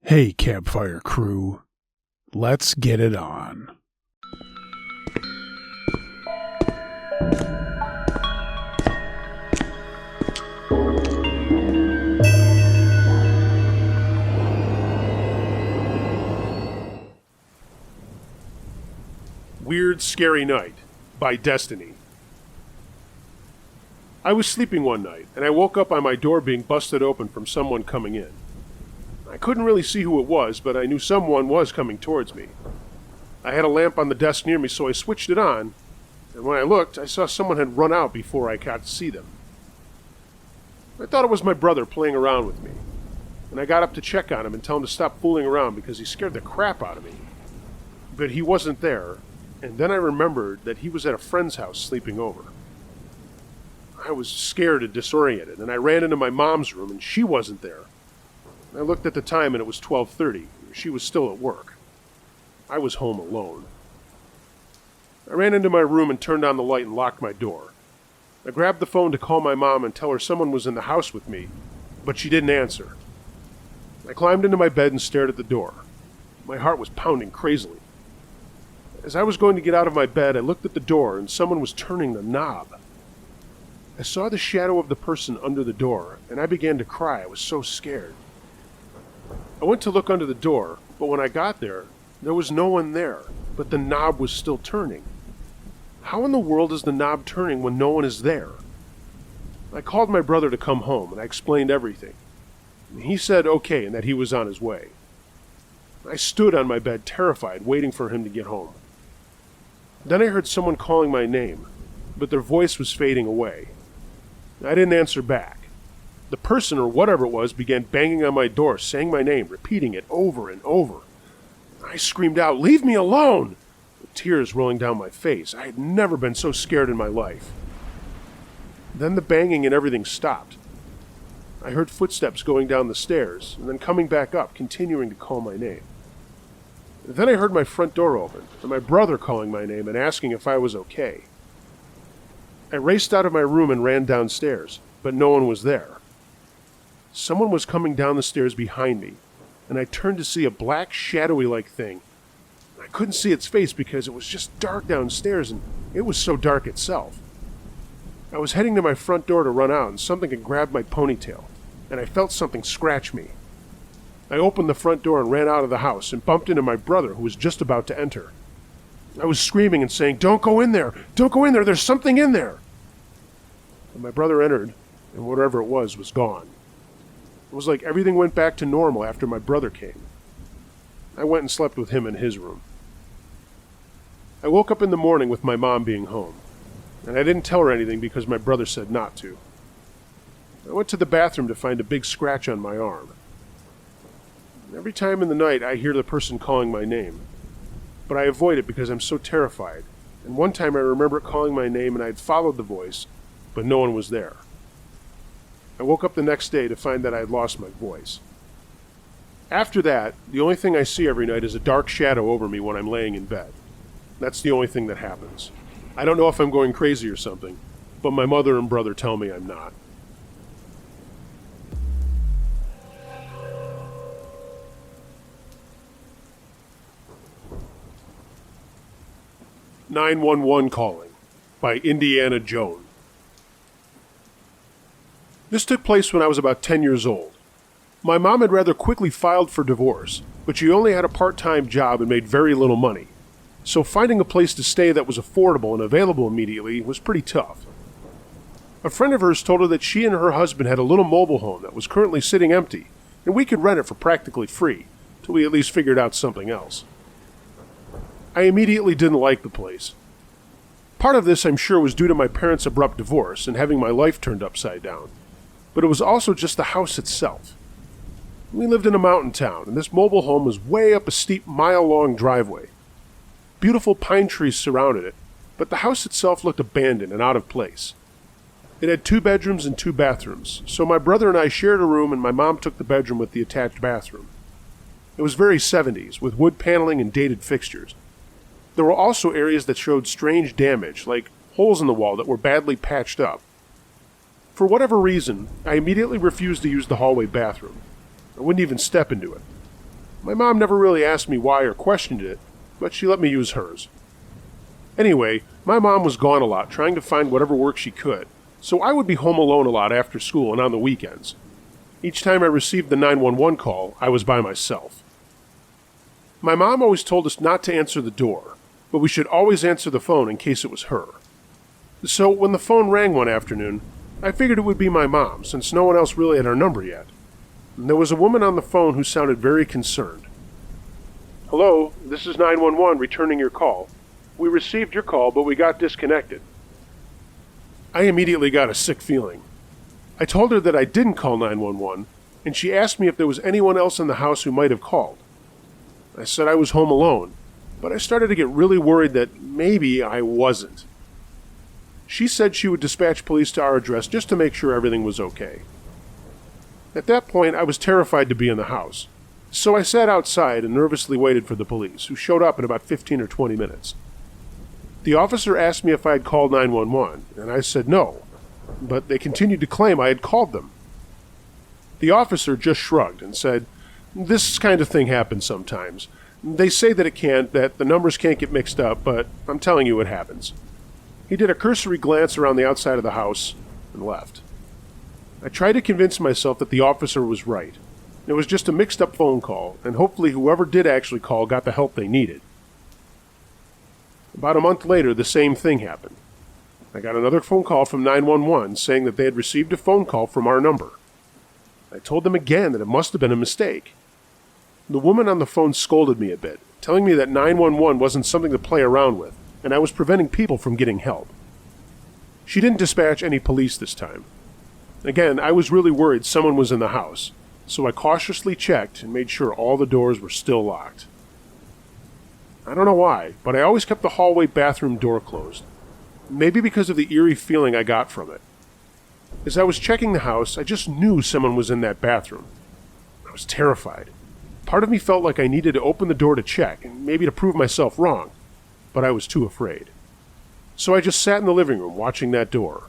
Hey, campfire crew, let's get it on. Weird Scary Night by Destiny. I was sleeping one night, and I woke up on my door being busted open from someone coming in. I couldn't really see who it was, but I knew someone was coming towards me. I had a lamp on the desk near me, so I switched it on, and when I looked, I saw someone had run out before I got to see them. I thought it was my brother playing around with me, and I got up to check on him and tell him to stop fooling around because he scared the crap out of me. But he wasn't there, and then I remembered that he was at a friend's house sleeping over. I was scared and disoriented, and I ran into my mom's room, and she wasn't there. I looked at the time, and it was 12:30. She was still at work. I was home alone. I ran into my room and turned on the light and locked my door. I grabbed the phone to call my mom and tell her someone was in the house with me, but she didn't answer. I climbed into my bed and stared at the door. My heart was pounding crazily. As I was going to get out of my bed, I looked at the door, and someone was turning the knob. I saw the shadow of the person under the door, and I began to cry. I was so scared. I went to look under the door, but when I got there was no one there, but the knob was still turning. How in the world is the knob turning when no one is there? I called my brother to come home, and I explained everything. He said okay and that he was on his way. I stood on my bed, terrified, waiting for him to get home. Then I heard someone calling my name, but their voice was fading away. I didn't answer back. The person, or whatever it was, began banging on my door, saying my name, repeating it over and over. I screamed out, "Leave me alone!" with tears rolling down my face. I had never been so scared in my life. Then the banging and everything stopped. I heard footsteps going down the stairs, and then coming back up, continuing to call my name. Then I heard my front door open, and my brother calling my name and asking if I was okay. I raced out of my room and ran downstairs, but no one was there. Someone was coming down the stairs behind me, and I turned to see a black, shadowy-like thing. I couldn't see its face because it was just dark downstairs, and it was so dark itself. I was heading to my front door to run out, and something had grabbed my ponytail, and I felt something scratch me. I opened the front door and ran out of the house and bumped into my brother, who was just about to enter. I was screaming and saying, "Don't go in there! Don't go in there! There's something in there!" And my brother entered, and whatever it was gone. It was like everything went back to normal after my brother came. I went and slept with him in his room. I woke up in the morning with my mom being home, and I didn't tell her anything because my brother said not to. I went to the bathroom to find a big scratch on my arm. Every time in the night I hear the person calling my name, but I avoid it because I'm so terrified, and one time I remember it calling my name and I had followed the voice, but no one was there. I woke up the next day to find that I had lost my voice. After that, the only thing I see every night is a dark shadow over me when I'm laying in bed. That's the only thing that happens. I don't know if I'm going crazy or something, but my mother and brother tell me I'm not. "911 Calling" by Indiana Jones. This took place when I was about 10 years old. My mom had rather quickly filed for divorce, but she only had a part-time job and made very little money. So finding a place to stay that was affordable and available immediately was pretty tough. A friend of hers told her that she and her husband had a little mobile home that was currently sitting empty, and we could rent it for practically free, till we at least figured out something else. I immediately didn't like the place. Part of this, I'm sure, was due to my parents' abrupt divorce and having my life turned upside down. But it was also just the house itself. We lived in a mountain town, and this mobile home was way up a steep mile-long driveway. Beautiful pine trees surrounded it, but the house itself looked abandoned and out of place. It had 2 bedrooms and 2 bathrooms, so my brother and I shared a room and my mom took the bedroom with the attached bathroom. It was very 70s, with wood paneling and dated fixtures. There were also areas that showed strange damage, like holes in the wall that were badly patched up. For whatever reason, I immediately refused to use the hallway bathroom. I wouldn't even step into it. My mom never really asked me why or questioned it, but she let me use hers. Anyway, my mom was gone a lot trying to find whatever work she could, so I would be home alone a lot after school and on the weekends. Each time I received the 911 call, I was by myself. My mom always told us not to answer the door, but we should always answer the phone in case it was her. So when the phone rang one afternoon, I figured it would be my mom, since no one else really had her number yet. And there was a woman on the phone who sounded very concerned. "Hello, this is 911 returning your call. We received your call, but we got disconnected." I immediately got a sick feeling. I told her that I didn't call 911, and she asked me if there was anyone else in the house who might have called. I said I was home alone, but I started to get really worried that maybe I wasn't. She said she would dispatch police to our address just to make sure everything was okay. At that point, I was terrified to be in the house, so I sat outside and nervously waited for the police, who showed up in about 15 or 20 minutes. The officer asked me if I had called 911, and I said no, but they continued to claim I had called them. The officer just shrugged and said, "This kind of thing happens sometimes. They say that it can't, that the numbers can't get mixed up, but I'm telling you it happens." He did a cursory glance around the outside of the house and left. I tried to convince myself that the officer was right. It was just a mixed-up phone call, and hopefully whoever did actually call got the help they needed. About a month later, the same thing happened. I got another phone call from 911 saying that they had received a phone call from our number. I told them again that it must have been a mistake. The woman on the phone scolded me a bit, telling me that 911 wasn't something to play around with, and I was preventing people from getting help. She didn't dispatch any police this time. Again, I was really worried someone was in the house, so I cautiously checked and made sure all the doors were still locked. I don't know why, but I always kept the hallway bathroom door closed. Maybe because of the eerie feeling I got from it. As I was checking the house, I just knew someone was in that bathroom. I was terrified. Part of me felt like I needed to open the door to check, and maybe to prove myself wrong, but I was too afraid. So I just sat in the living room watching that door.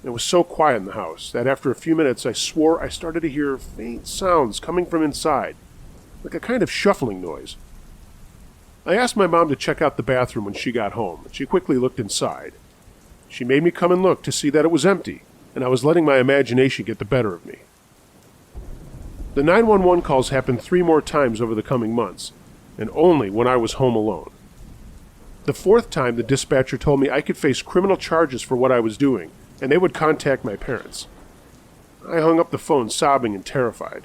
It was so quiet in the house that after a few minutes I swore I started to hear faint sounds coming from inside, like a kind of shuffling noise. I asked my mom to check out the bathroom when she got home, and she quickly looked inside. She made me come and look to see that it was empty, and I was letting my imagination get the better of me. The 911 calls happened 3 more times over the coming months, and only when I was home alone. The 4th time, the dispatcher told me I could face criminal charges for what I was doing, and they would contact my parents. I hung up the phone sobbing and terrified.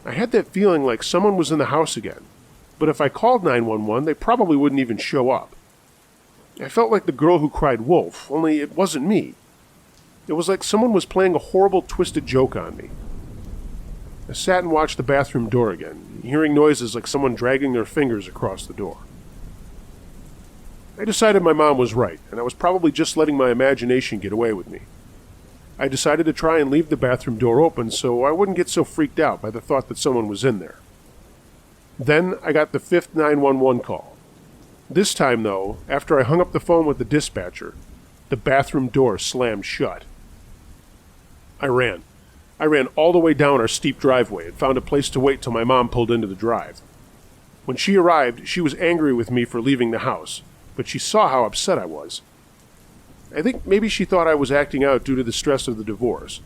I had that feeling like someone was in the house again, but if I called 911, they probably wouldn't even show up. I felt like the girl who cried wolf, only it wasn't me. It was like someone was playing a horrible, twisted joke on me. I sat and watched the bathroom door again, hearing noises like someone dragging their fingers across the door. I decided my mom was right, and I was probably just letting my imagination get away with me. I decided to try and leave the bathroom door open so I wouldn't get so freaked out by the thought that someone was in there. Then I got the 5th 911 call. This time, though, after I hung up the phone with the dispatcher, the bathroom door slammed shut. I ran. I ran all the way down our steep driveway and found a place to wait till my mom pulled into the drive. When she arrived, she was angry with me for leaving the house, but she saw how upset I was. I think maybe she thought I was acting out due to the stress of the divorce.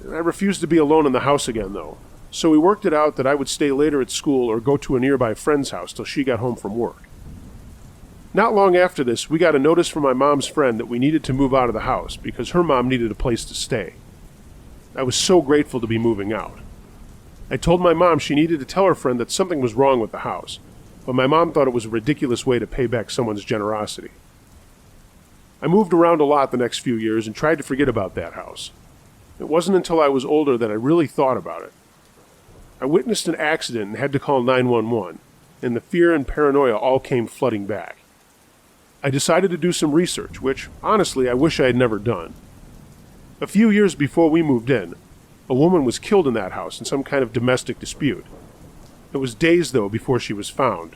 I refused to be alone in the house again, though, so we worked it out that I would stay later at school or go to a nearby friend's house till she got home from work. Not long after this, we got a notice from my mom's friend that we needed to move out of the house because her mom needed a place to stay. I was so grateful to be moving out. I told my mom she needed to tell her friend that something was wrong with the house, but my mom thought it was a ridiculous way to pay back someone's generosity. I moved around a lot the next few years and tried to forget about that house. It wasn't until I was older that I really thought about it. I witnessed an accident and had to call 911, and the fear and paranoia all came flooding back. I decided to do some research, which, honestly, I wish I had never done. A few years before we moved in, a woman was killed in that house in some kind of domestic dispute. It was days, though, before she was found,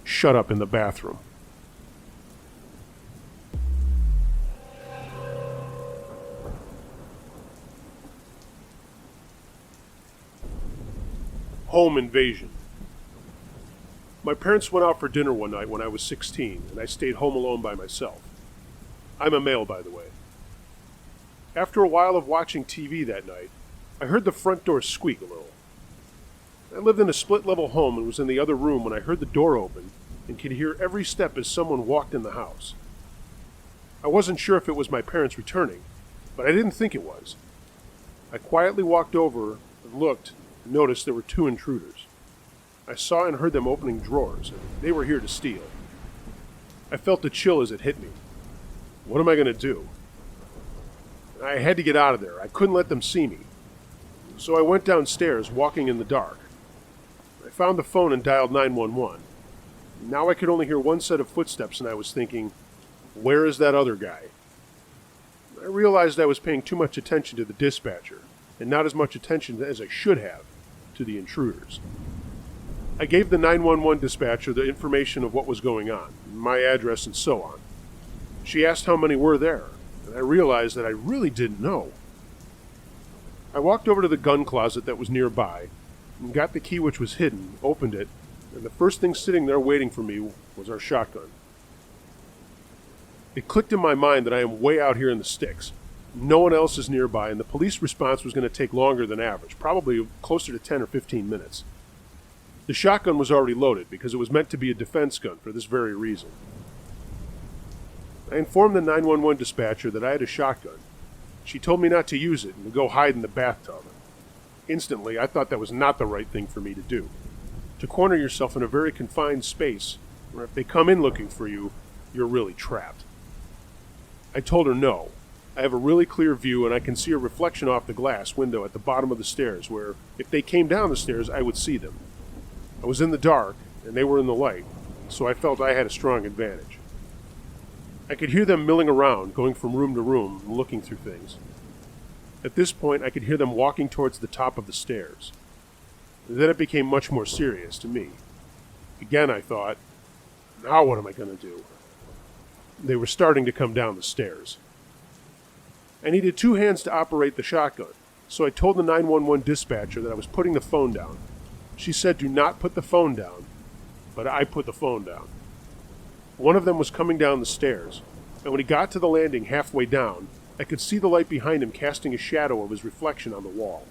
shut up in the bathroom. Home invasion. My parents went out for dinner one night when I was 16, and I stayed home alone by myself. I'm a male, by the way. After a while of watching TV that night, I heard the front door squeak a little. I lived in a split-level home and was in the other room when I heard the door open and could hear every step as someone walked in the house. I wasn't sure if it was my parents returning, but I didn't think it was. I quietly walked over and looked and noticed there were 2 intruders. I saw and heard them opening drawers, and they were here to steal. I felt a chill as it hit me. What am I going to do? I had to get out of there. I couldn't let them see me. So I went downstairs, walking in the dark. I found the phone and dialed 911. Now I could only hear one set of footsteps, and I was thinking, where is that other guy? I realized I was paying too much attention to the dispatcher, and not as much attention as I should have to the intruders. I gave the 911 dispatcher the information of what was going on, my address and so on. She asked how many were there, and I realized that I really didn't know. I walked over to the gun closet that was nearby, and got the key which was hidden, opened it, and the first thing sitting there waiting for me was our shotgun. It clicked in my mind that I am way out here in the sticks. No one else is nearby, and the police response was going to take longer than average, probably closer to 10 or 15 minutes. The shotgun was already loaded because it was meant to be a defense gun for this very reason. I informed the 911 dispatcher that I had a shotgun. She told me not to use it and to go hide in the bathtub. Instantly, I thought that was not the right thing for me to do. To corner yourself in a very confined space, where if they come in looking for you, you're really trapped. I told her no. I have a really clear view and I can see a reflection off the glass window at the bottom of the stairs where, if they came down the stairs, I would see them. I was in the dark, and they were in the light, so I felt I had a strong advantage. I could hear them milling around, going from room to room, and looking through things. At this point, I could hear them walking towards the top of the stairs. Then it became much more serious to me. Again, I thought, now what am I going to do? They were starting to come down the stairs. I needed 2 hands to operate the shotgun, so I told the 911 dispatcher that I was putting the phone down. She said, do not put the phone down, but I put the phone down. One of them was coming down the stairs, and when he got to the landing halfway down, I could see the light behind him casting a shadow of his reflection on the wall.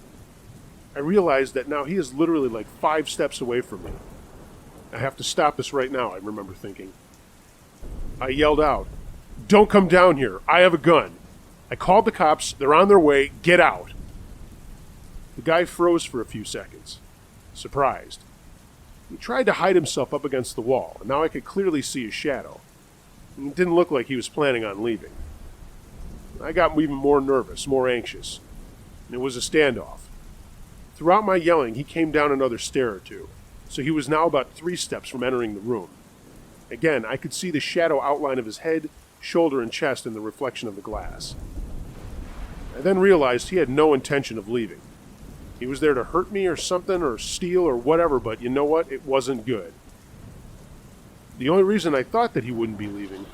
I realized that now he is literally like 5 steps away from me. I have to stop this right now, I remember thinking. I yelled out, don't come down here, I have a gun. I called the cops, they're on their way, get out. The guy froze for a few seconds, surprised. He tried to hide himself up against the wall, and now I could clearly see his shadow. It didn't look like he was planning on leaving. I got even more nervous, more anxious. It was a standoff. Throughout my yelling, he came down another stair or 2, so he was now about 3 steps from entering the room. Again, I could see the shadow outline of his head, shoulder, and chest in the reflection of the glass. I then realized he had no intention of leaving. He was there to hurt me or something, or steal or whatever, but you know what? It wasn't good. The only reason I thought that he wouldn't be leaving,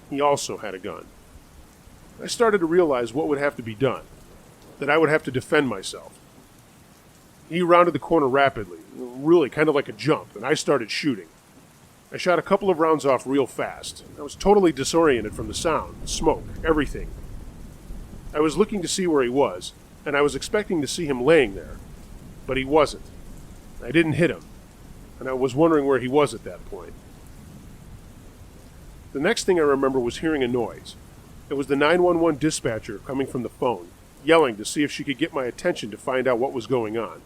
he also had a gun. I started to realize what would have to be done, that I would have to defend myself. He rounded the corner rapidly, really kind of like a jump, and I started shooting. I shot a couple of rounds off real fast. I was totally disoriented from the sound, smoke, everything. I was looking to see where he was, and I was expecting to see him laying there, but he wasn't. I didn't hit him, and I was wondering where he was at that point. The next thing I remember was hearing a noise. It was the 911 dispatcher coming from the phone, yelling to see if she could get my attention to find out what was going on.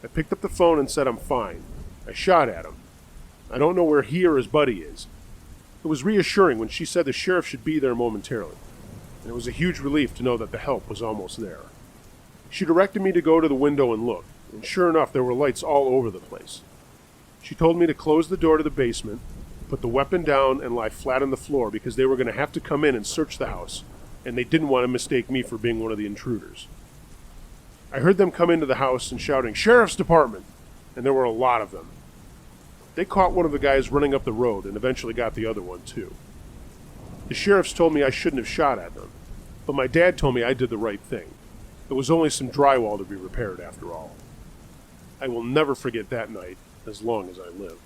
I picked up the phone and said I'm fine. I shot at him. I don't know where he or his buddy is. It was reassuring when she said the sheriff should be there momentarily, and it was a huge relief to know that the help was almost there. She directed me to go to the window and look, and sure enough, there were lights all over the place. She told me to close the door to the basement, put the weapon down, and lie flat on the floor because they were going to have to come in and search the house, and they didn't want to mistake me for being one of the intruders. I heard them come into the house and shouting, "Sheriff's Department!" and there were a lot of them. They caught one of the guys running up the road and eventually got the other one, too. The sheriffs told me I shouldn't have shot at them, but my dad told me I did the right thing. It was only some drywall to be repaired after all. I will never forget that night as long as I live.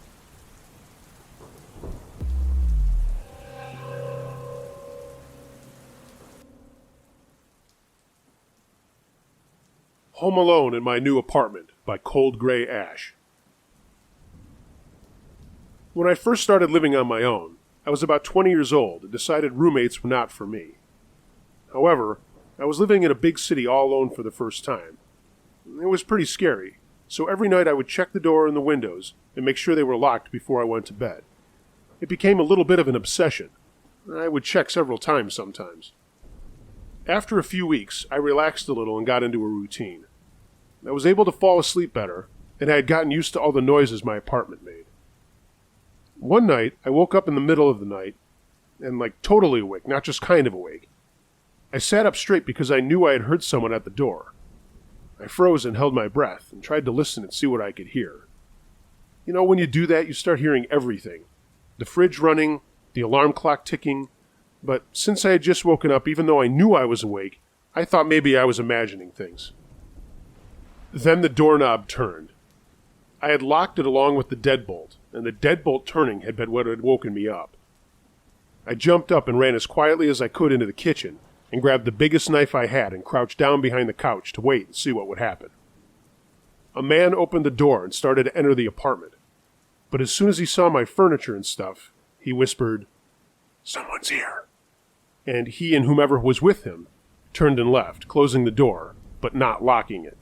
Home Alone in My New Apartment by Cold Gray Ash. When I first started living on my own, I was about 20 years old and decided roommates were not for me. However, I was living in a big city all alone for the first time. It was pretty scary, so every night I would check the door and the windows and make sure they were locked before I went to bed. It became a little bit of an obsession. I would check several times sometimes. After a few weeks, I relaxed a little and got into a routine. I was able to fall asleep better, and I had gotten used to all the noises my apartment made. One night, I woke up in the middle of the night, and totally awake, not just kind of awake. I sat up straight because I knew I had heard someone at the door. I froze and held my breath, and tried to listen and see what I could hear. You know, when you do that, you start hearing everything. The fridge running, the alarm clock ticking. But since I had just woken up, even though I knew I was awake, I thought maybe I was imagining things. Then the doorknob turned. I had locked it along with the deadbolt, and the deadbolt turning had been what had woken me up. I jumped up and ran as quietly as I could into the kitchen, and grabbed the biggest knife I had and crouched down behind the couch to wait and see what would happen. A man opened the door and started to enter the apartment. But as soon as he saw my furniture and stuff, he whispered, "Someone's here." And he and whomever was with him turned and left, closing the door, but not locking it.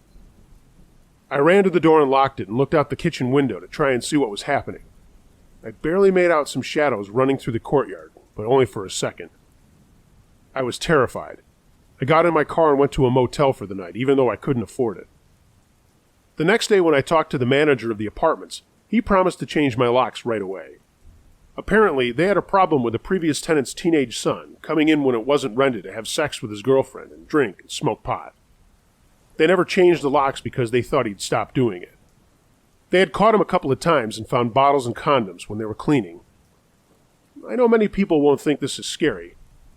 I ran to the door and locked it and looked out the kitchen window to try and see what was happening. I barely made out some shadows running through the courtyard, but only for a second. I was terrified. I got in my car and went to a motel for the night, even though I couldn't afford it. The next day when I talked to the manager of the apartments, he promised to change my locks right away. Apparently, they had a problem with the previous tenant's teenage son coming in when it wasn't rented to have sex with his girlfriend and drink and smoke pot. They never changed the locks because they thought he'd stop doing it. They had caught him a couple of times and found bottles and condoms when they were cleaning. I know many people won't think this is scary,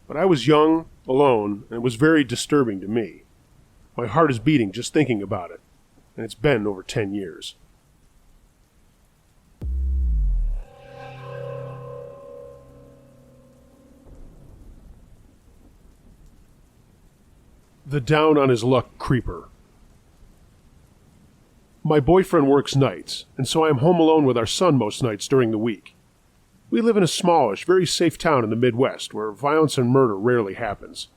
but I was young, alone, and it was very disturbing to me. My heart is beating just thinking about it, and it's been over 10 years. The Down on His Luck Creeper. My boyfriend works nights, and so I am home alone with our son most nights during the week. We live in a smallish, very safe town in the Midwest where violence and murder rarely happens.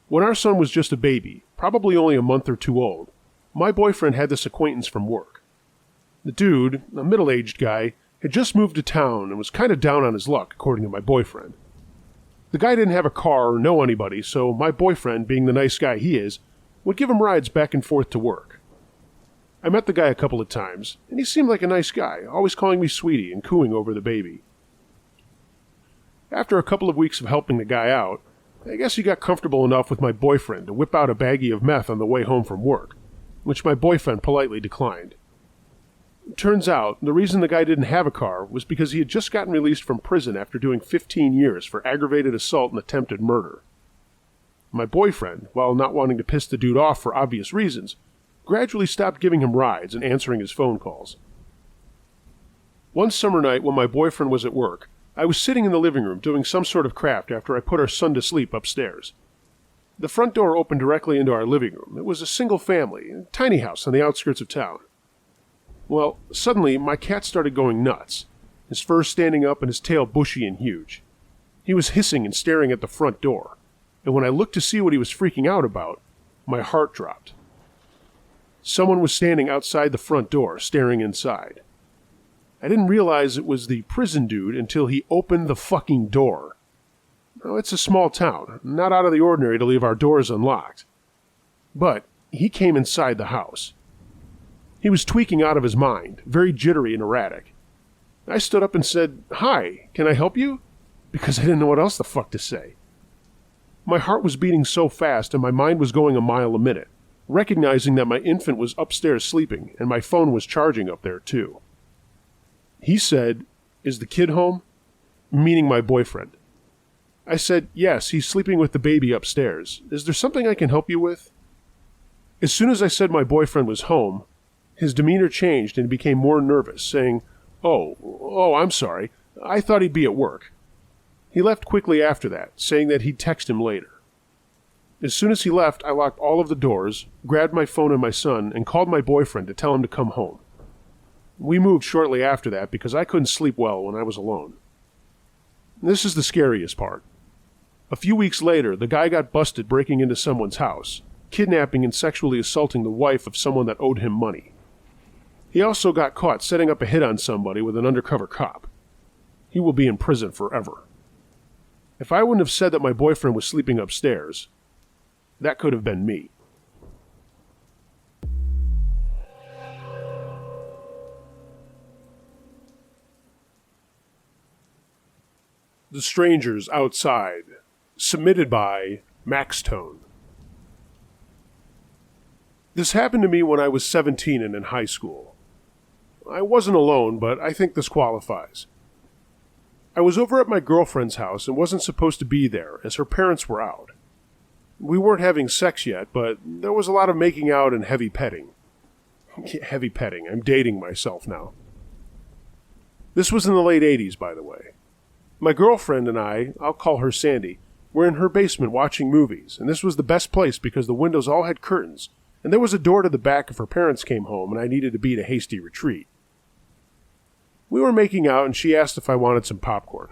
When our son was just a baby, probably only a month or two old, my boyfriend had this acquaintance from work. The dude, a middle-aged guy, had just moved to town and was kind of down on his luck, according to my boyfriend. The guy didn't have a car or know anybody, so my boyfriend, being the nice guy he is, would give him rides back and forth to work. I met the guy a couple of times, and he seemed like a nice guy, always calling me sweetie and cooing over the baby. After a couple of weeks of helping the guy out, I guess he got comfortable enough with my boyfriend to whip out a baggie of meth on the way home from work, which my boyfriend politely declined. Turns out, the reason the guy didn't have a car was because he had just gotten released from prison after doing 15 years for aggravated assault and attempted murder. My boyfriend, while not wanting to piss the dude off for obvious reasons, gradually stopped giving him rides and answering his phone calls. One summer night when my boyfriend was at work, I was sitting in the living room doing some sort of craft after I put our son to sleep upstairs. The front door opened directly into our living room. It was a single family, a tiny house on the outskirts of town. Well, suddenly, my cat started going nuts, his fur standing up and his tail bushy and huge. He was hissing and staring at the front door, and when I looked to see what he was freaking out about, my heart dropped. Someone was standing outside the front door, staring inside. I didn't realize it was the prison dude until he opened the fucking door. Now, it's a small town, not out of the ordinary to leave our doors unlocked. But he came inside the house. He was tweaking out of his mind, very jittery and erratic. I stood up and said, "Hi, can I help you?" Because I didn't know what else the fuck to say. My heart was beating so fast and my mind was going a mile a minute, recognizing that my infant was upstairs sleeping and my phone was charging up there too. He said, "Is the kid home?" Meaning my boyfriend. I said, "Yes, he's sleeping with the baby upstairs. Is there something I can help you with?" As soon as I said my boyfriend was home, his demeanor changed and he became more nervous, saying, Oh, I'm sorry. I thought he'd be at work." He left quickly after that, saying that he'd text him later. As soon as he left, I locked all of the doors, grabbed my phone and my son, and called my boyfriend to tell him to come home. We moved shortly after that because I couldn't sleep well when I was alone. This is the scariest part. A few weeks later, the guy got busted breaking into someone's house, kidnapping and sexually assaulting the wife of someone that owed him money. He also got caught setting up a hit on somebody with an undercover cop. He will be in prison forever. If I wouldn't have said that my boyfriend was sleeping upstairs, that could have been me. The Strangers Outside, submitted by Max Tone. This happened to me when I was 17 and in high school. I wasn't alone, but I think this qualifies. I was over at my girlfriend's house and wasn't supposed to be there, as her parents were out. We weren't having sex yet, but there was a lot of making out and heavy petting. Heavy petting, I'm dating myself now. This was in the late 80s, by the way. My girlfriend and I'll call her Sandy, were in her basement watching movies, and this was the best place because the windows all had curtains, and there was a door to the back if her parents came home and I needed to beat a hasty retreat. We were making out and she asked if I wanted some popcorn.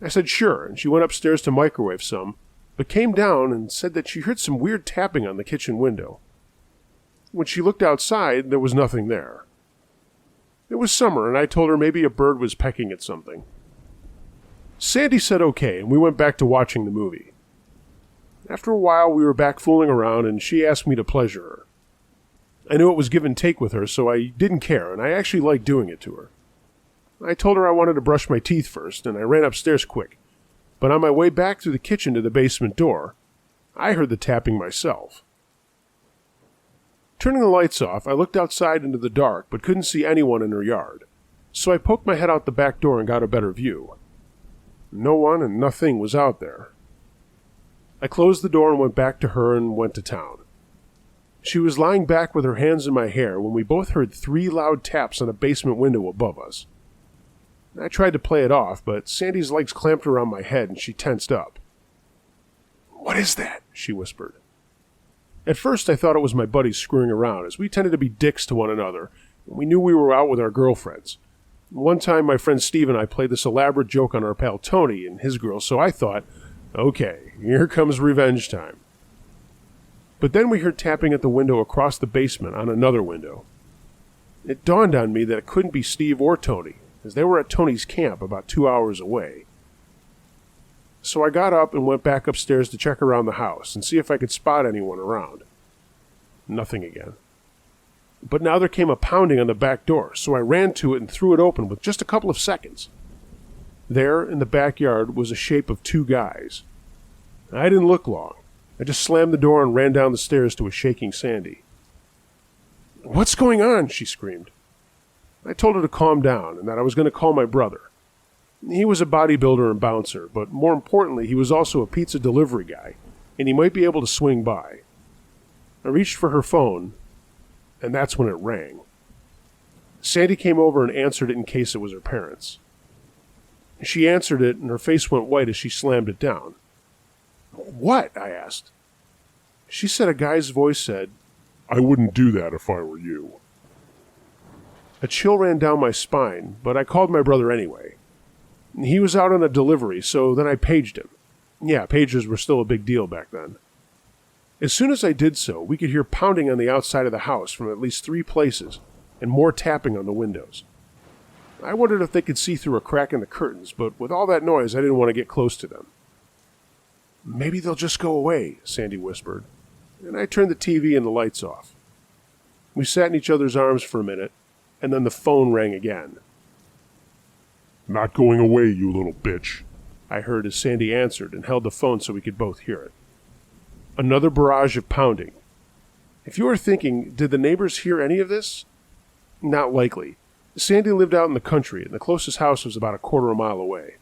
I said sure, and she went upstairs to microwave some, but came down and said that she heard some weird tapping on the kitchen window. When she looked outside, there was nothing there. It was summer, and I told her maybe a bird was pecking at something. Sandy said okay, and we went back to watching the movie. After a while, we were back fooling around, and she asked me to pleasure her. I knew it was give and take with her, so I didn't care, and I actually liked doing it to her. I told her I wanted to brush my teeth first, and I ran upstairs quick. But on my way back through the kitchen to the basement door, I heard the tapping myself. Turning the lights off, I looked outside into the dark, but couldn't see anyone in her yard. So I poked my head out the back door and got a better view. No one and nothing was out there. I closed the door and went back to her and went to town. She was lying back with her hands in my hair when we both heard 3 loud taps on a basement window above us. I tried to play it off, but Sandy's legs clamped around my head and she tensed up. "What is that?" she whispered. At first I thought it was my buddies screwing around, as we tended to be dicks to one another, and we knew we were out with our girlfriends. One time my friend Steve and I played this elaborate joke on our pal Tony and his girl, so I thought, okay, here comes revenge time. But then we heard tapping at the window across the basement on another window. It dawned on me that it couldn't be Steve or Tony, as they were at Tony's camp about 2 hours away. So I got up and went back upstairs to check around the house and see if I could spot anyone around. Nothing again. But now there came a pounding on the back door, so I ran to it and threw it open with just a couple of seconds. There, in the backyard, was a shape of 2 guys. I didn't look long. I just slammed the door and ran down the stairs to a shaking Sandy. "What's going on?" she screamed. I told her to calm down and that I was going to call my brother. He was a bodybuilder and bouncer, but more importantly, he was also a pizza delivery guy, and he might be able to swing by. I reached for her phone, and that's when it rang. Sandy came over and answered it in case it was her parents. She answered it, and her face went white as she slammed it down. "What?" I asked. She said a guy's voice said, "I wouldn't do that if I were you." A chill ran down my spine, but I called my brother anyway. He was out on a delivery, so then I paged him. Yeah, pagers were still a big deal back then. As soon as I did so, we could hear pounding on the outside of the house from at least 3 places, and more tapping on the windows. I wondered if they could see through a crack in the curtains, but with all that noise, I didn't want to get close to them. "Maybe they'll just go away," Sandy whispered, and I turned the TV and the lights off. We sat in each other's arms for a minute, and then the phone rang again. "Not going away, you little bitch," I heard as Sandy answered and held the phone so we could both hear it. Another barrage of pounding. If you are thinking, did the neighbors hear any of this? Not likely. Sandy lived out in the country, and the closest house was about a quarter of a mile away.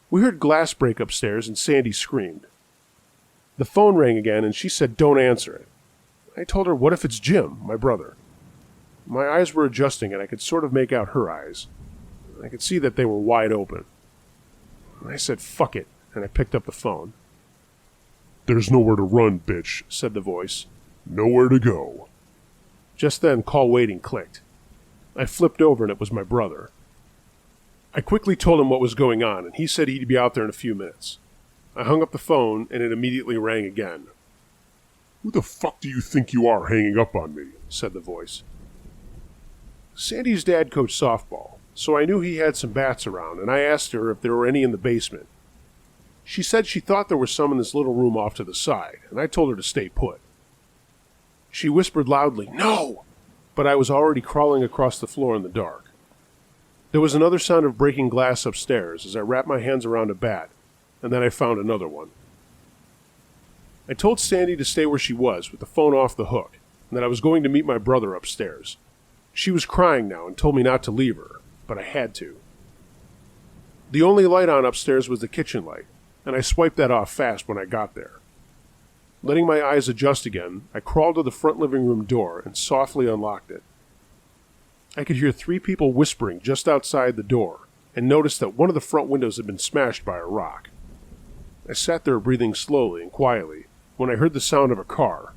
We heard glass break upstairs, and Sandy screamed. The phone rang again, and she said don't answer it. I told her, what if it's Jim, my brother? My eyes were adjusting, and I could sort of make out her eyes. I could see that they were wide open. I said, fuck it, and I picked up the phone. "There's nowhere to run, bitch," said the voice. "Nowhere to go." Just then, call waiting clicked. I flipped over and it was my brother. I quickly told him what was going on, and he said he'd be out there in a few minutes. I hung up the phone, and it immediately rang again. "Who the fuck do you think you are hanging up on me?" said the voice. Sandy's dad coached softball, so I knew he had some bats around, and I asked her if there were any in the basement. She said she thought there were some in this little room off to the side, and I told her to stay put. She whispered loudly, "No!" but I was already crawling across the floor in the dark. There was another sound of breaking glass upstairs as I wrapped my hands around a bat, and then I found another one. I told Sandy to stay where she was, with the phone off the hook, and that I was going to meet my brother upstairs. She was crying now and told me not to leave her, but I had to. The only light on upstairs was the kitchen light, and I swiped that off fast when I got there. Letting my eyes adjust again, I crawled to the front living room door and softly unlocked it. I could hear 3 people whispering just outside the door, and noticed that one of the front windows had been smashed by a rock. I sat there breathing slowly and quietly when I heard the sound of a car.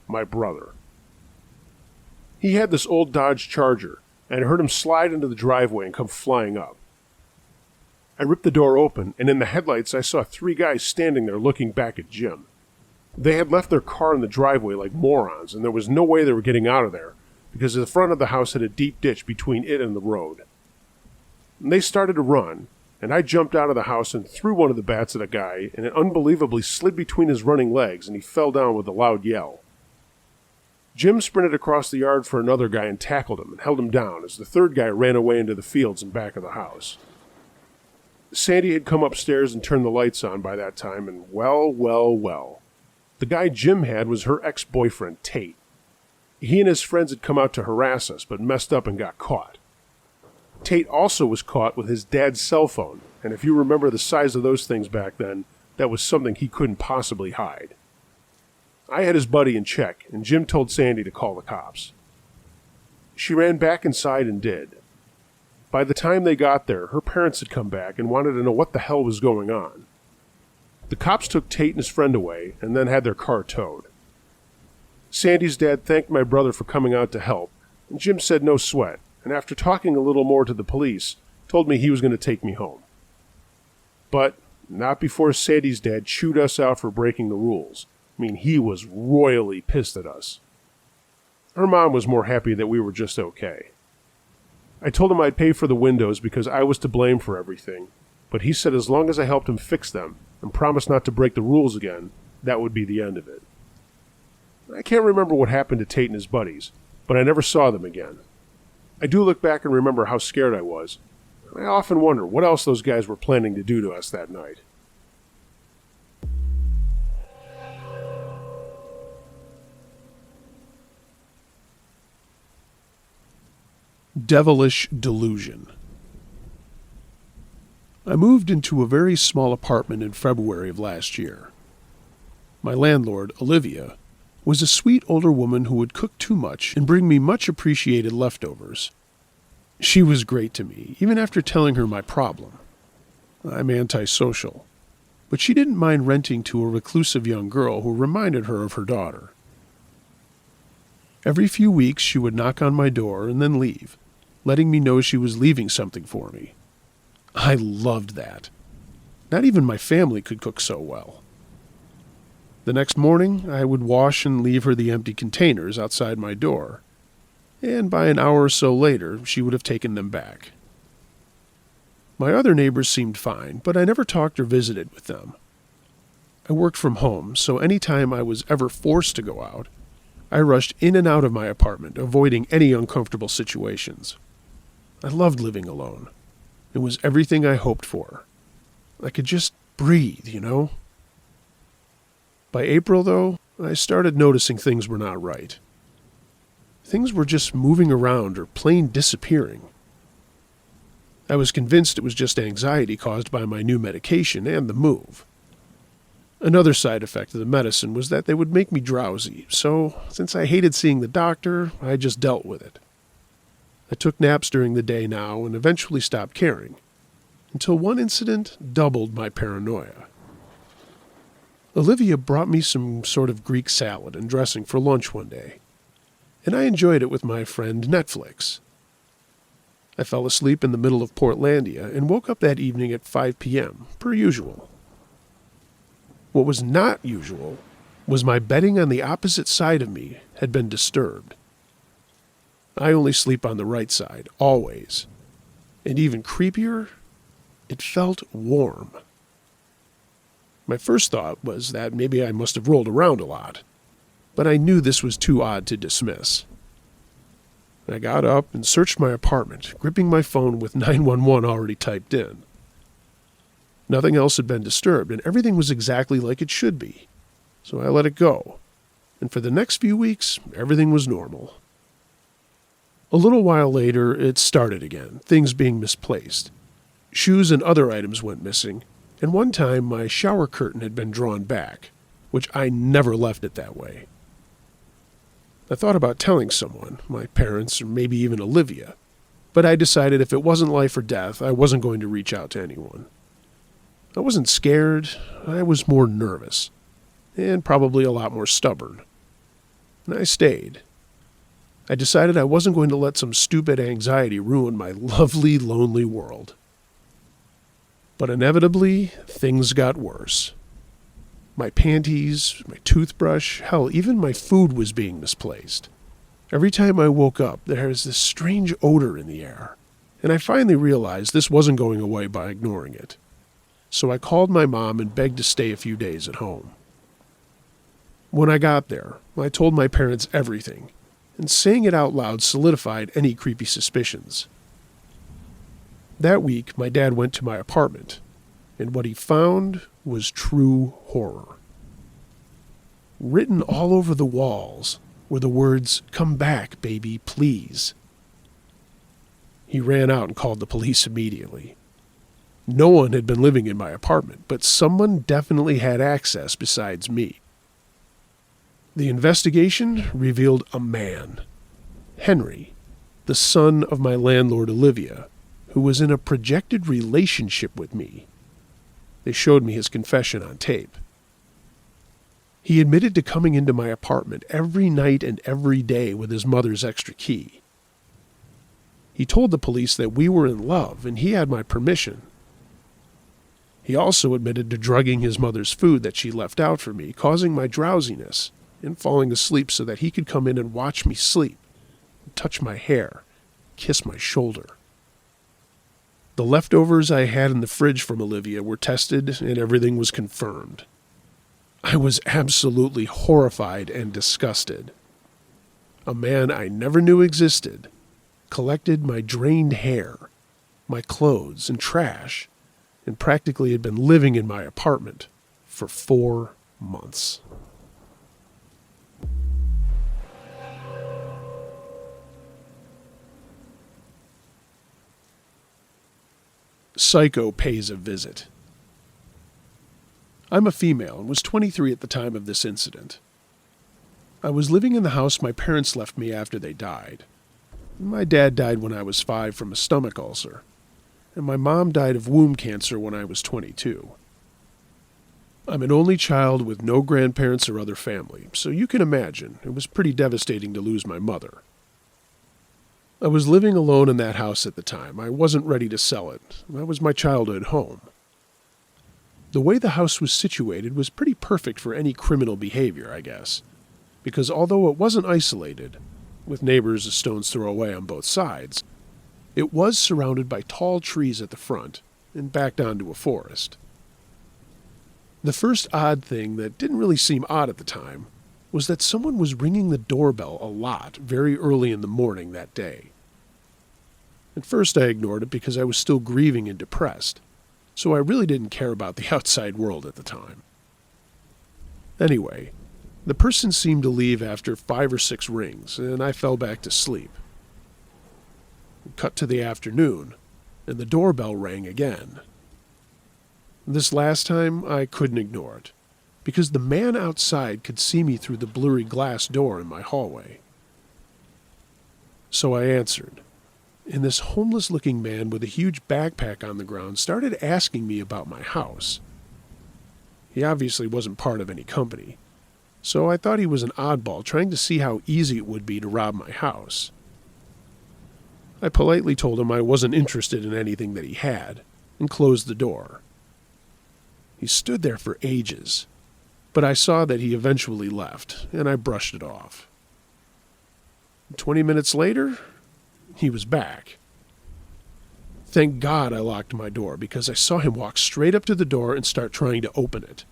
My brother. He had this old Dodge Charger, and I heard him slide into the driveway and come flying up. I ripped the door open, and in the headlights I saw 3 guys standing there looking back at Jim. They had left their car in the driveway like morons, and there was no way they were getting out of there, because the front of the house had a deep ditch between it and the road. And they started to run, and I jumped out of the house and threw one of the bats at a guy, and it unbelievably slid between his running legs, and he fell down with a loud yell. Jim sprinted across the yard for another guy and tackled him and held him down as the third guy ran away into the fields in back of the house. Sandy had come upstairs and turned the lights on by that time, and well. The guy Jim had was her ex-boyfriend, Tate. He and his friends had come out to harass us, but messed up and got caught. Tate also was caught with his dad's cell phone, and if you remember the size of those things back then, that was something he couldn't possibly hide. I had his buddy in check, and Jim told Sandy to call the cops. She ran back inside and did. By the time they got there, her parents had come back and wanted to know what the hell was going on. The cops took Tate and his friend away, and then had their car towed. Sandy's dad thanked my brother for coming out to help, and Jim said no sweat, and after talking a little more to the police, told me he was going to take me home. But not before Sandy's dad chewed us out for breaking the rules. I mean, he was royally pissed at us. Her mom was more happy that we were just okay. I told him I'd pay for the windows because I was to blame for everything, but he said as long as I helped him fix them and promised not to break the rules again, that would be the end of it. I can't remember what happened to Tate and his buddies, but I never saw them again. I do look back and remember how scared I was. I often wonder what else those guys were planning to do to us that night. Devilish Delusion. I moved into a very small apartment in February of last year. My landlord, Olivia, was a sweet older woman who would cook too much and bring me much appreciated leftovers. She was great to me, even after telling her my problem. I'm antisocial, but she didn't mind renting to a reclusive young girl who reminded her of her daughter. Every few weeks she would knock on my door and then leave, letting me know she was leaving something for me. I loved that. Not even my family could cook so well. The next morning, I would wash and leave her the empty containers outside my door, and by an hour or so later, she would have taken them back. My other neighbors seemed fine, but I never talked or visited with them. I worked from home, so any time I was ever forced to go out, I rushed in and out of my apartment, avoiding any uncomfortable situations. I loved living alone. It was everything I hoped for. I could just breathe, you know? By April, though, I started noticing things were not right. Things were just moving around or plain disappearing. I was convinced it was just anxiety caused by my new medication and the move. Another side effect of the medicine was that they would make me drowsy, so since I hated seeing the doctor, I just dealt with it. I took naps during the day now and eventually stopped caring, until one incident doubled my paranoia. Olivia brought me some sort of Greek salad and dressing for lunch one day, and I enjoyed it with my friend Netflix. I fell asleep in the middle of Portlandia and woke up that evening at 5 p.m., per usual. What was not usual was my bedding on the opposite side of me had been disturbed. I only sleep on the right side, always. And even creepier, it felt warm. My first thought was that maybe I must have rolled around a lot, but I knew this was too odd to dismiss. I got up and searched my apartment, gripping my phone with 911 already typed in. Nothing else had been disturbed, and everything was exactly like it should be. So I let it go, and for the next few weeks, everything was normal. A little while later, it started again, things being misplaced. Shoes and other items went missing, and one time my shower curtain had been drawn back, which I never left it that way. I thought about telling someone, my parents, or maybe even Olivia, but I decided if it wasn't life or death, I wasn't going to reach out to anyone. I wasn't scared, I was more nervous, and probably a lot more stubborn. And I stayed. I decided I wasn't going to let some stupid anxiety ruin my lovely, lonely world. But inevitably, things got worse. My panties, my toothbrush, hell, even my food was being misplaced. Every time I woke up, there was this strange odor in the air, and I finally realized this wasn't going away by ignoring it. So I called my mom and begged to stay a few days at home. When I got there, I told my parents everything, and saying it out loud solidified any creepy suspicions. That week, my dad went to my apartment, and what he found was true horror. Written all over the walls were the words, "Come back, baby, please." He ran out and called the police immediately. No one had been living in my apartment, but someone definitely had access besides me. The investigation revealed a man, Henry, the son of my landlord Olivia, who was in a projected relationship with me. They showed me his confession on tape. He admitted to coming into my apartment every night and every day with his mother's extra key. He told the police that we were in love and he had my permission. He also admitted to drugging his mother's food that she left out for me, causing my drowsiness and falling asleep so that he could come in and watch me sleep, touch my hair, kiss my shoulder. The leftovers I had in the fridge from Olivia were tested and everything was confirmed. I was absolutely horrified and disgusted. A man I never knew existed collected my drained hair, my clothes, and trash, and practically had been living in my apartment for 4 months. Psycho pays a visit. I'm a female and was 23 at the time of this incident. I was living in the house my parents left me after they died. My dad died when I was 5 from a stomach ulcer, and my mom died of womb cancer when I was 22. I'm an only child with no grandparents or other family, so you can imagine it was pretty devastating to lose my mother. I was living alone in that house at the time. I wasn't ready to sell it. That was my childhood home. The way the house was situated was pretty perfect for any criminal behavior, I guess, because although it wasn't isolated, with neighbors a stone's throw away on both sides, it was surrounded by tall trees at the front and backed onto a forest. The first odd thing that didn't really seem odd at the time was that someone was ringing the doorbell a lot very early in the morning that day. At first I ignored it because I was still grieving and depressed, so I really didn't care about the outside world at the time. Anyway, the person seemed to leave after 5 or 6 rings, and I fell back to sleep. Cut to the afternoon, and the doorbell rang again. This last time I couldn't ignore it, because the man outside could see me through the blurry glass door in my hallway. So I answered, and this homeless-looking man with a huge backpack on the ground started asking me about my house. He obviously wasn't part of any company, so I thought he was an oddball trying to see how easy it would be to rob my house. I politely told him I wasn't interested in anything that he had, and closed the door. He stood there for ages, but I saw that he eventually left, and I brushed it off. 20 minutes later, he was back. Thank God I locked my door, because I saw him walk straight up to the door and start trying to open it.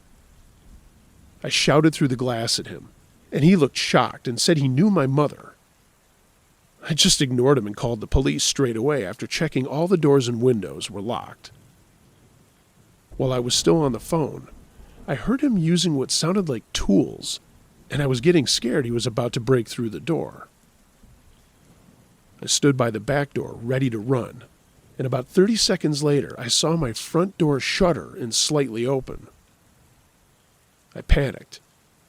I shouted through the glass at him, and he looked shocked and said he knew my mother. I just ignored him and called the police straight away after checking all the doors and windows were locked. While I was still on the phone, I heard him using what sounded like tools, and I was getting scared he was about to break through the door. I stood by the back door, ready to run, and about 30 seconds later, I saw my front door shudder and slightly open. I panicked.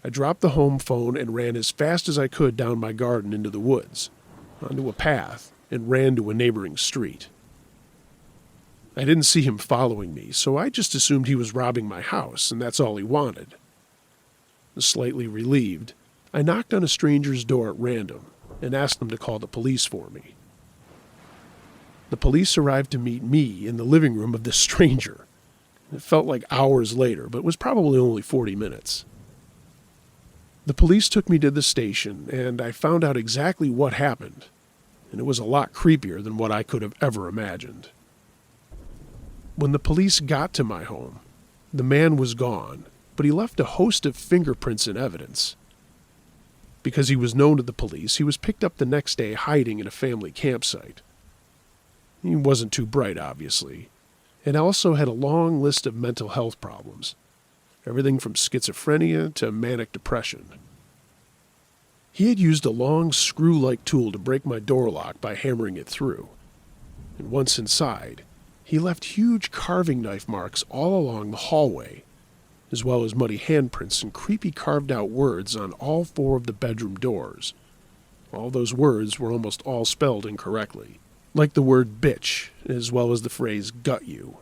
I dropped the home phone and ran as fast as I could down my garden into the woods, onto a path, and ran to a neighboring street. I didn't see him following me, so I just assumed he was robbing my house, and that's all he wanted. Slightly relieved, I knocked on a stranger's door at random and asked them to call the police for me. The police arrived to meet me in the living room of this stranger. It felt like hours later, but was probably only 40 minutes. The police took me to the station, and I found out exactly what happened, and it was a lot creepier than what I could have ever imagined. When the police got to my home, the man was gone, but he left a host of fingerprints and evidence. Because he was known to the police, he was picked up the next day hiding in a family campsite. He wasn't too bright, obviously, and also had a long list of mental health problems, everything from schizophrenia to manic depression. He had used a long screw-like tool to break my door lock by hammering it through, and once inside, he left huge carving knife marks all along the hallway, as well as muddy handprints and creepy carved-out words on all 4 of the bedroom doors. All those words were almost all spelled incorrectly, like the word bitch, as well as the phrase gut you.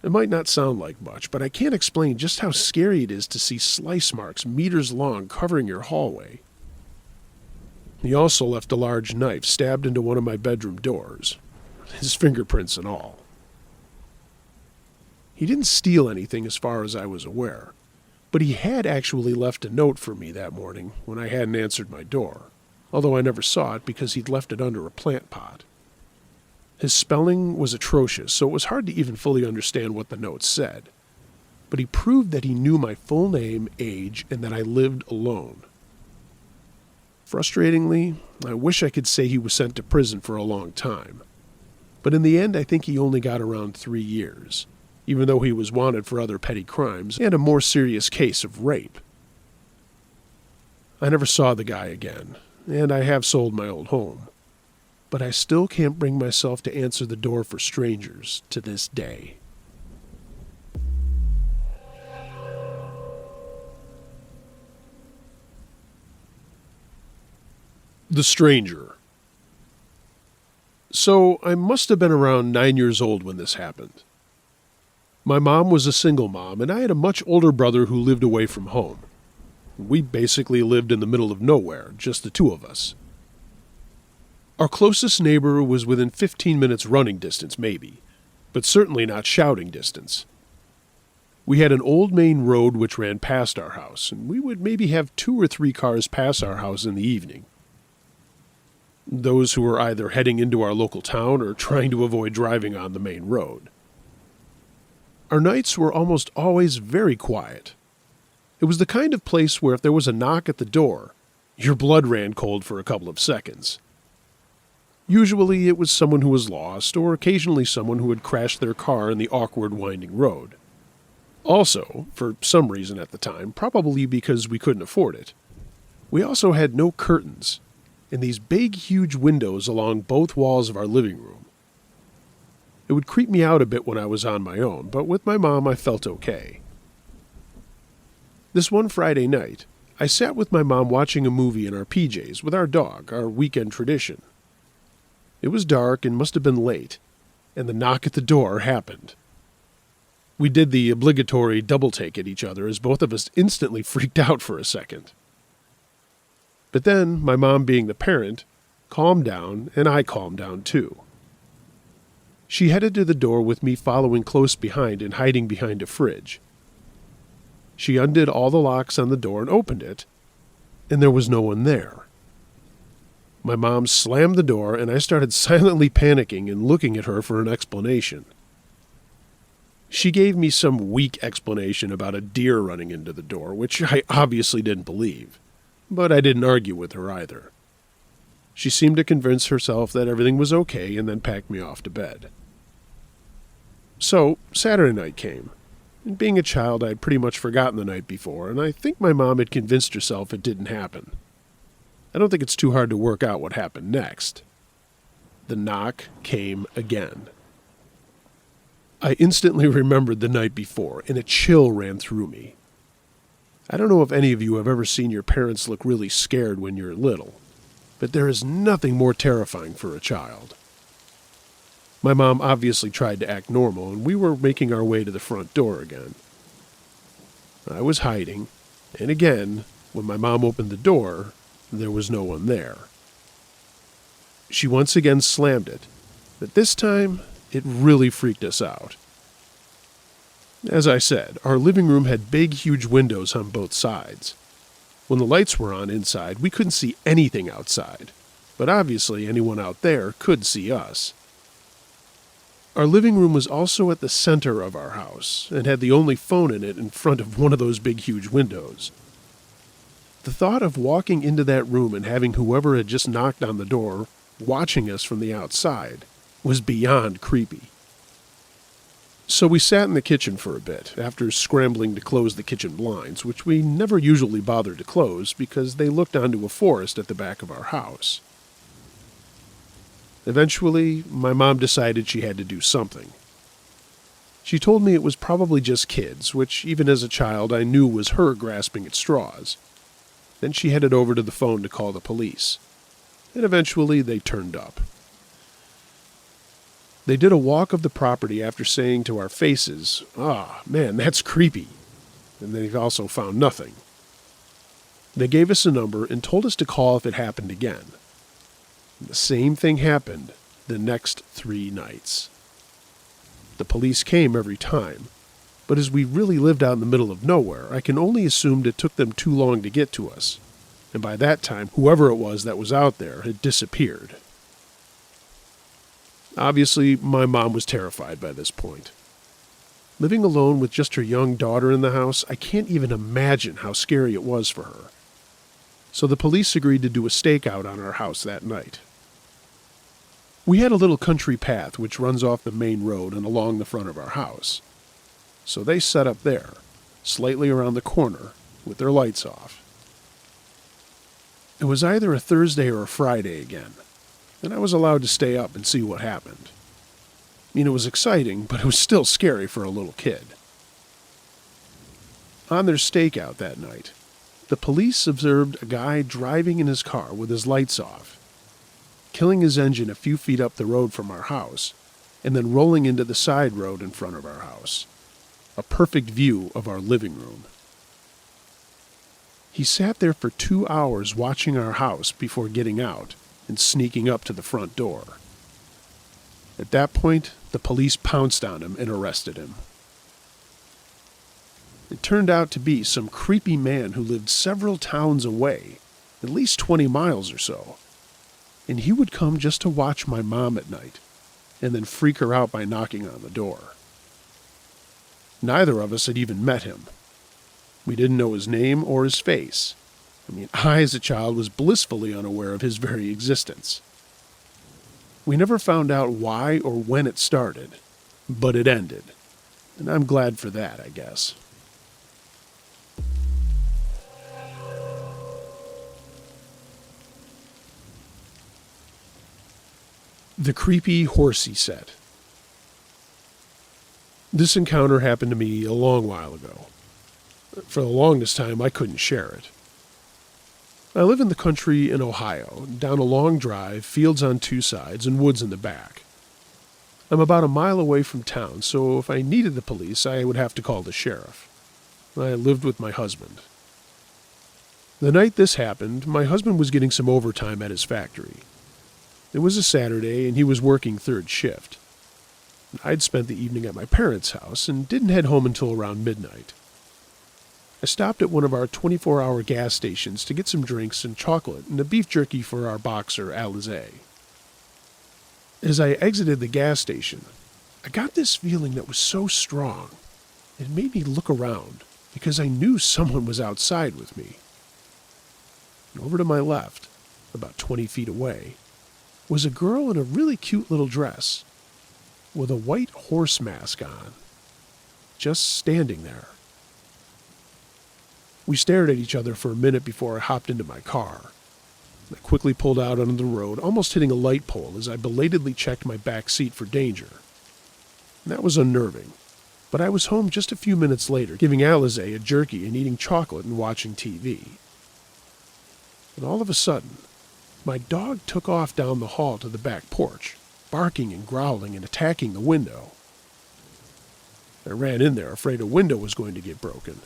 It might not sound like much, but I can't explain just how scary it is to see slice marks meters long covering your hallway. He also left a large knife stabbed into one of my bedroom doors, his fingerprints and all. He didn't steal anything as far as I was aware, but he had actually left a note for me that morning when I hadn't answered my door, although I never saw it because he'd left it under a plant pot. His spelling was atrocious, so it was hard to even fully understand what the note said, but he proved that he knew my full name, age, and that I lived alone. Frustratingly, I wish I could say he was sent to prison for a long time, but in the end I think he only got around 3 years, even though he was wanted for other petty crimes and a more serious case of rape. I never saw the guy again, and I have sold my old home, but I still can't bring myself to answer the door for strangers to this day. The Stranger. So I must have been around 9 years old when this happened. My mom was a single mom, and I had a much older brother who lived away from home. We basically lived in the middle of nowhere, just the 2 of us. Our closest neighbor was within 15 minutes running distance, maybe, but certainly not shouting distance. We had an old main road which ran past our house, and we would maybe have 2 or 3 cars pass our house in the evening. Those who were either heading into our local town or trying to avoid driving on the main road. Our nights were almost always very quiet. It was the kind of place where if there was a knock at the door, your blood ran cold for a couple of seconds. Usually it was someone who was lost, or occasionally someone who had crashed their car in the awkward winding road. Also, for some reason at the time, probably because we couldn't afford it, we also had no curtains, and these big, huge windows along both walls of our living room. It would creep me out a bit when I was on my own, but with my mom I felt okay. This one Friday night, I sat with my mom watching a movie in our PJs with our dog, our weekend tradition. It was dark and must have been late, and the knock at the door happened. We did the obligatory double take at each other as both of us instantly freaked out for a second. But then, my mom being the parent, calmed down, and I calmed down too. She headed to the door with me following close behind and hiding behind a fridge. She undid all the locks on the door and opened it, and there was no one there. My mom slammed the door, and I started silently panicking and looking at her for an explanation. She gave me some weak explanation about a deer running into the door, which I obviously didn't believe, but I didn't argue with her either. She seemed to convince herself that everything was okay and then packed me off to bed. So, Saturday night came. And being a child, I had pretty much forgotten the night before, and I think my mom had convinced herself it didn't happen. I don't think it's too hard to work out what happened next. The knock came again. I instantly remembered the night before, and a chill ran through me. I don't know if any of you have ever seen your parents look really scared when you're little, but there is nothing more terrifying for a child. My mom obviously tried to act normal, and we were making our way to the front door again. I was hiding, and again, when my mom opened the door, there was no one there. She once again slammed it, but this time, it really freaked us out. As I said, our living room had big, huge windows on both sides. When the lights were on inside, we couldn't see anything outside, but obviously anyone out there could see us. Our living room was also at the center of our house and had the only phone in it in front of one of those big, huge windows. The thought of walking into that room and having whoever had just knocked on the door watching us from the outside was beyond creepy. So we sat in the kitchen for a bit, after scrambling to close the kitchen blinds, which we never usually bothered to close because they looked onto a forest at the back of our house. Eventually, my mom decided she had to do something. She told me it was probably just kids, which even as a child I knew was her grasping at straws. Then she headed over to the phone to call the police, and eventually they turned up. They did a walk of the property after saying to our faces, "Ah, man, that's creepy," and they also found nothing. They gave us a number and told us to call if it happened again. And the same thing happened the next 3 nights. The police came every time, but as we really lived out in the middle of nowhere, I can only assume it took them too long to get to us, and by that time, whoever it was that was out there had disappeared. Obviously, my mom was terrified by this point. Living alone with just her young daughter in the house, I can't even imagine how scary it was for her. So the police agreed to do a stakeout on our house that night. We had a little country path which runs off the main road and along the front of our house. So they set up there, slightly around the corner, with their lights off. It was either a Thursday or a Friday again, and I was allowed to stay up and see what happened. I mean, it was exciting, but it was still scary for a little kid. On their stakeout that night, the police observed a guy driving in his car with his lights off, killing his engine a few feet up the road from our house, and then rolling into the side road in front of our house. A perfect view of our living room. He sat there for 2 hours watching our house before getting out and sneaking up to the front door. At that point, the police pounced on him and arrested him. It turned out to be some creepy man who lived several towns away, at least 20 miles or so, and he would come just to watch my mom at night, and then freak her out by knocking on the door. Neither of us had even met him. We didn't know his name or his face. I mean, I as a child was blissfully unaware of his very existence. We never found out why or when it started, but it ended, and I'm glad for that, I guess. The creepy Horsey Set. This encounter happened to me a long while ago. For the longest time, I couldn't share it. I live in the country in Ohio, down a long drive, fields on 2 sides, and woods in the back. I'm about a mile away from town, so if I needed the police, I would have to call the sheriff. I lived with my husband. The night this happened, my husband was getting some overtime at his factory. It was a Saturday, and he was working third shift. I'd spent the evening at my parents' house and didn't head home until around midnight. I stopped at one of our 24-hour gas stations to get some drinks and chocolate and a beef jerky for our boxer, Alizé. As I exited the gas station, I got this feeling that was so strong, it made me look around because I knew someone was outside with me. And over to my left, about 20 feet away, was a girl in a really cute little dress with a white horse mask on, just standing there. We stared at each other for a minute before I hopped into my car. I quickly pulled out onto the road, almost hitting a light pole as I belatedly checked my back seat for danger. That was unnerving, but I was home just a few minutes later, giving Alizé a jerky and eating chocolate and watching TV. And all of a sudden, my dog took off down the hall to the back porch, barking and growling and attacking the window. I ran in there, afraid a window was going to get broken.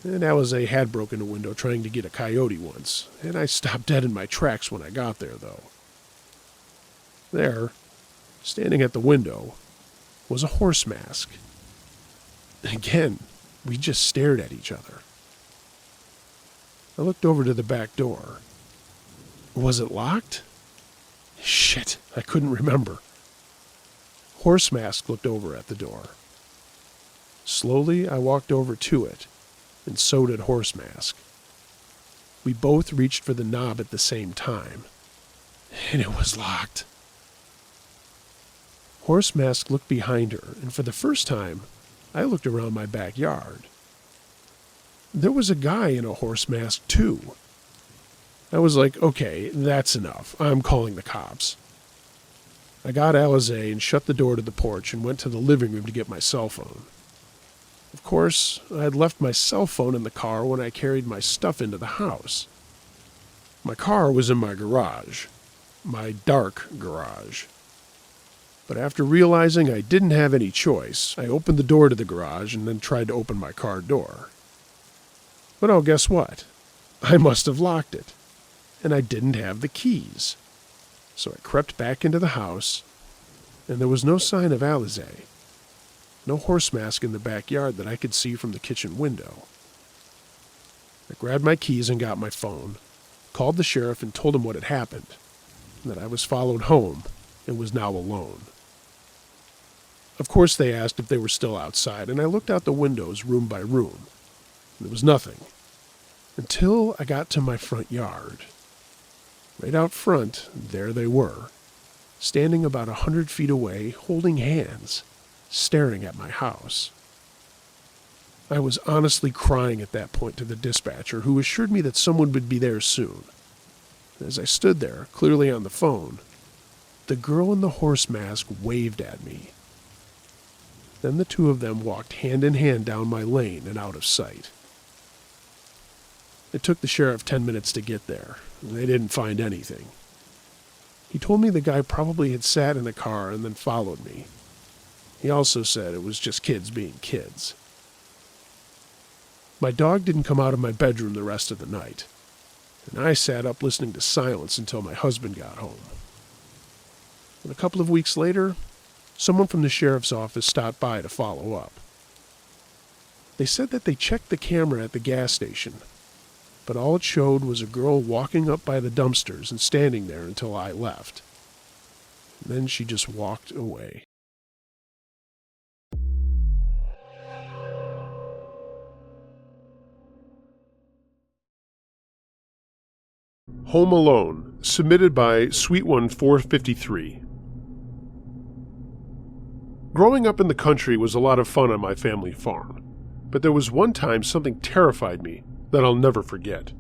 And Alizé had broken a window trying to get a coyote once, and I stopped dead in my tracks when I got there, though. There, standing at the window, was a horse mask. Again, we just stared at each other. I looked over to the back door. Was it locked? Shit, I couldn't remember. Horse Mask looked over at the door. Slowly, I walked over to it, and so did Horse Mask. We both reached for the knob at the same time, and it was locked. Horse Mask looked behind her, and for the first time, I looked around my backyard. There was a guy in a horse mask, too. I was like, okay, that's enough. I'm calling the cops. I got Alizé and shut the door to the porch and went to the living room to get my cell phone. Of course, I had left my cell phone in the car when I carried my stuff into the house. My car was in my garage. My dark garage. But after realizing I didn't have any choice, I opened the door to the garage and then tried to open my car door. But oh, guess what? I must have locked it, and I didn't have the keys. So I crept back into the house, and there was no sign of Alizé. No horse mask in the backyard that I could see from the kitchen window. I grabbed my keys and got my phone, called the sheriff and told him what had happened, that I was followed home and was now alone. Of course they asked if they were still outside, and I looked out the windows room by room. There was nothing, until I got to my front yard. Right out front, there they were, standing about 100 feet away, holding hands, staring at my house. I was honestly crying at that point to the dispatcher, who assured me that someone would be there soon. As I stood there, clearly on the phone, the girl in the horse mask waved at me. Then the two of them walked hand in hand down my lane and out of sight. It took the sheriff 10 minutes to get there. They didn't find anything. He told me the guy probably had sat in the car and then followed me. He also said it was just kids being kids. My dog didn't come out of my bedroom the rest of the night, and I sat up listening to silence until my husband got home. And a couple of weeks later, someone from the sheriff's office stopped by to follow up. They said that they checked the camera at the gas station, but all it showed was a girl walking up by the dumpsters and standing there until I left. And then she just walked away. Home Alone, submitted by Sweet One 453. Growing up in the country was a lot of fun on my family farm, but there was one time something terrified me that I'll never forget.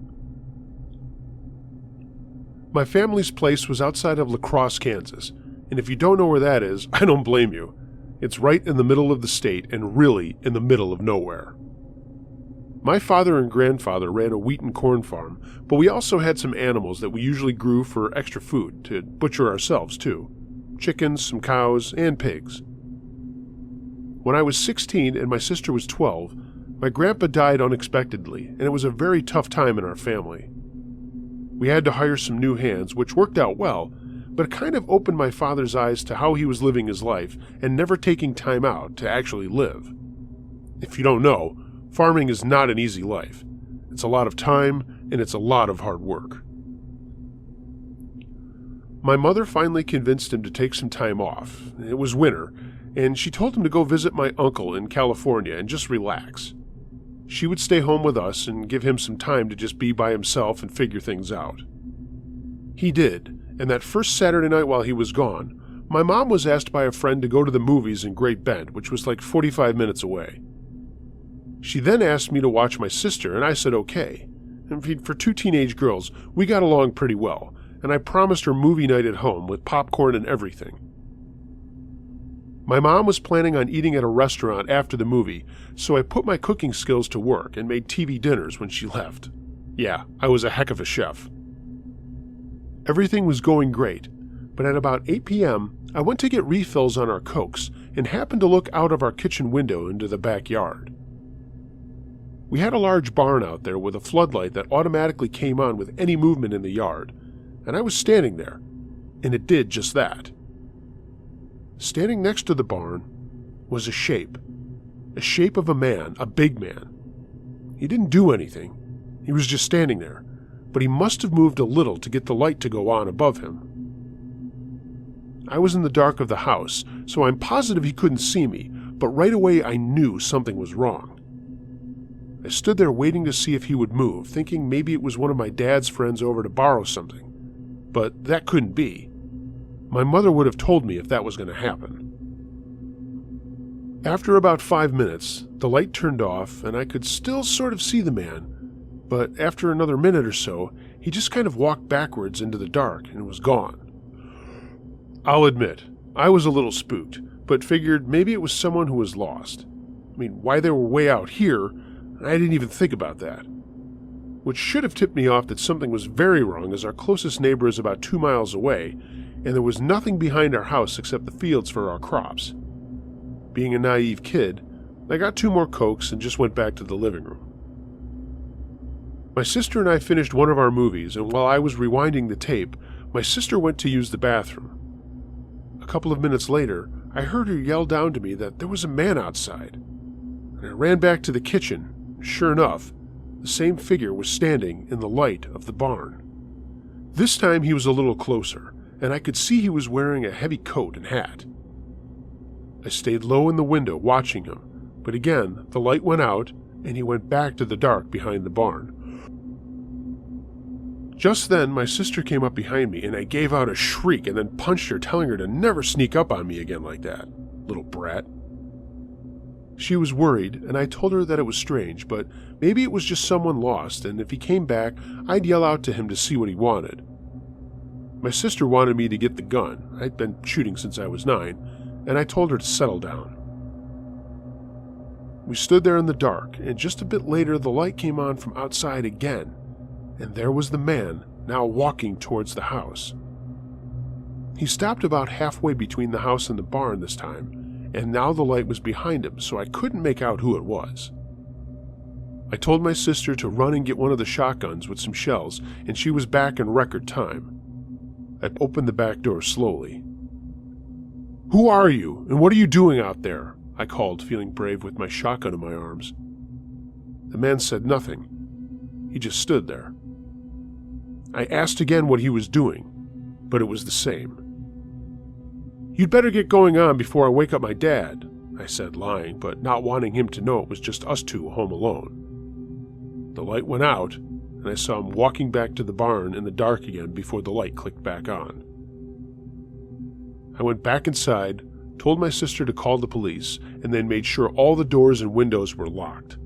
My family's place was outside of La Crosse, Kansas, and if you don't know where that is, I don't blame you. It's right in the middle of the state and really in the middle of nowhere. My father and grandfather ran a wheat and corn farm, but we also had some animals that we usually grew for extra food, to butcher ourselves too. chickens, some cows, and pigs. When I was 16 and my sister was 12, my grandpa died unexpectedly, and it was a very tough time in our family. We had to hire some new hands, which worked out well, but it kind of opened my father's eyes to how he was living his life and never taking time out to actually live. If you don't know, farming is not an easy life. It's a lot of time, and it's a lot of hard work. My mother finally convinced him to take some time off. It was winter, and she told him to go visit my uncle in California and just relax. She would stay home with us and give him some time to just be by himself and figure things out. He did, and that first Saturday night while he was gone, my mom was asked by a friend to go to the movies in Great Bend, which was like 45 minutes away. She then asked me to watch my sister, and I said okay. And for two teenage girls, we got along pretty well, and I promised her movie night at home with popcorn and everything. My mom was planning on eating at a restaurant after the movie, so I put my cooking skills to work and made TV dinners when she left. Yeah, I was a heck of a chef. Everything was going great, but at about 8 p.m., I went to get refills on our Cokes and happened to look out of our kitchen window into the backyard. We had a large barn out there with a floodlight that automatically came on with any movement in the yard, and I was standing there, and it did just that. Standing next to the barn was a shape of a man, a big man. He didn't do anything. He was just standing there, but he must have moved a little to get the light to go on above him. I was in the dark of the house, so I'm positive he couldn't see me, but right away I knew something was wrong. I stood there waiting to see if he would move, thinking maybe it was one of my dad's friends over to borrow something, but that couldn't be. My mother would have told me if that was going to happen. After about 5 minutes, the light turned off and I could still sort of see the man, but after another minute or so, he just kind of walked backwards into the dark and was gone. I'll admit, I was a little spooked, but figured maybe it was someone who was lost. I mean, why they were way out here, I didn't even think about that. Which should have tipped me off that something was very wrong, as our closest neighbor is about 2 miles away, and there was nothing behind our house except the fields for our crops. Being a naive kid, I got 2 more Cokes and just went back to the living room. My sister and I finished one of our movies, and while I was rewinding the tape, my sister went to use the bathroom. A couple of minutes later, I heard her yell down to me that there was a man outside, and I ran back to the kitchen. Sure enough, the same figure was standing in the light of the barn. This time he was a little closer, and I could see he was wearing a heavy coat and hat. I stayed low in the window watching him, but again the light went out and he went back to the dark behind the barn. Just then my sister came up behind me and I gave out a shriek and then punched her, telling her to never sneak up on me again like that, little brat. She was worried, and I told her that it was strange, but maybe it was just someone lost, and if he came back, I'd yell out to him to see what he wanted. My sister wanted me to get the gun. I'd been shooting since I was 9, and I told her to settle down. We stood there in the dark, and just a bit later the light came on from outside again, and there was the man, now walking towards the house. He stopped about halfway between the house and the barn this time, and now the light was behind him, so I couldn't make out who it was. I told my sister to run and get one of the shotguns with some shells, and she was back in record time. I opened the back door slowly. "Who are you, and what are you doing out there?" I called, feeling brave with my shotgun in my arms. The man said nothing. He just stood there. I asked again what he was doing, but it was the same. "You'd better get going on before I wake up my dad," I said, lying, but not wanting him to know it was just us two home alone. The light went out, and I saw him walking back to the barn in the dark again before the light clicked back on. I went back inside, told my sister to call the police, and then made sure all the doors and windows were locked.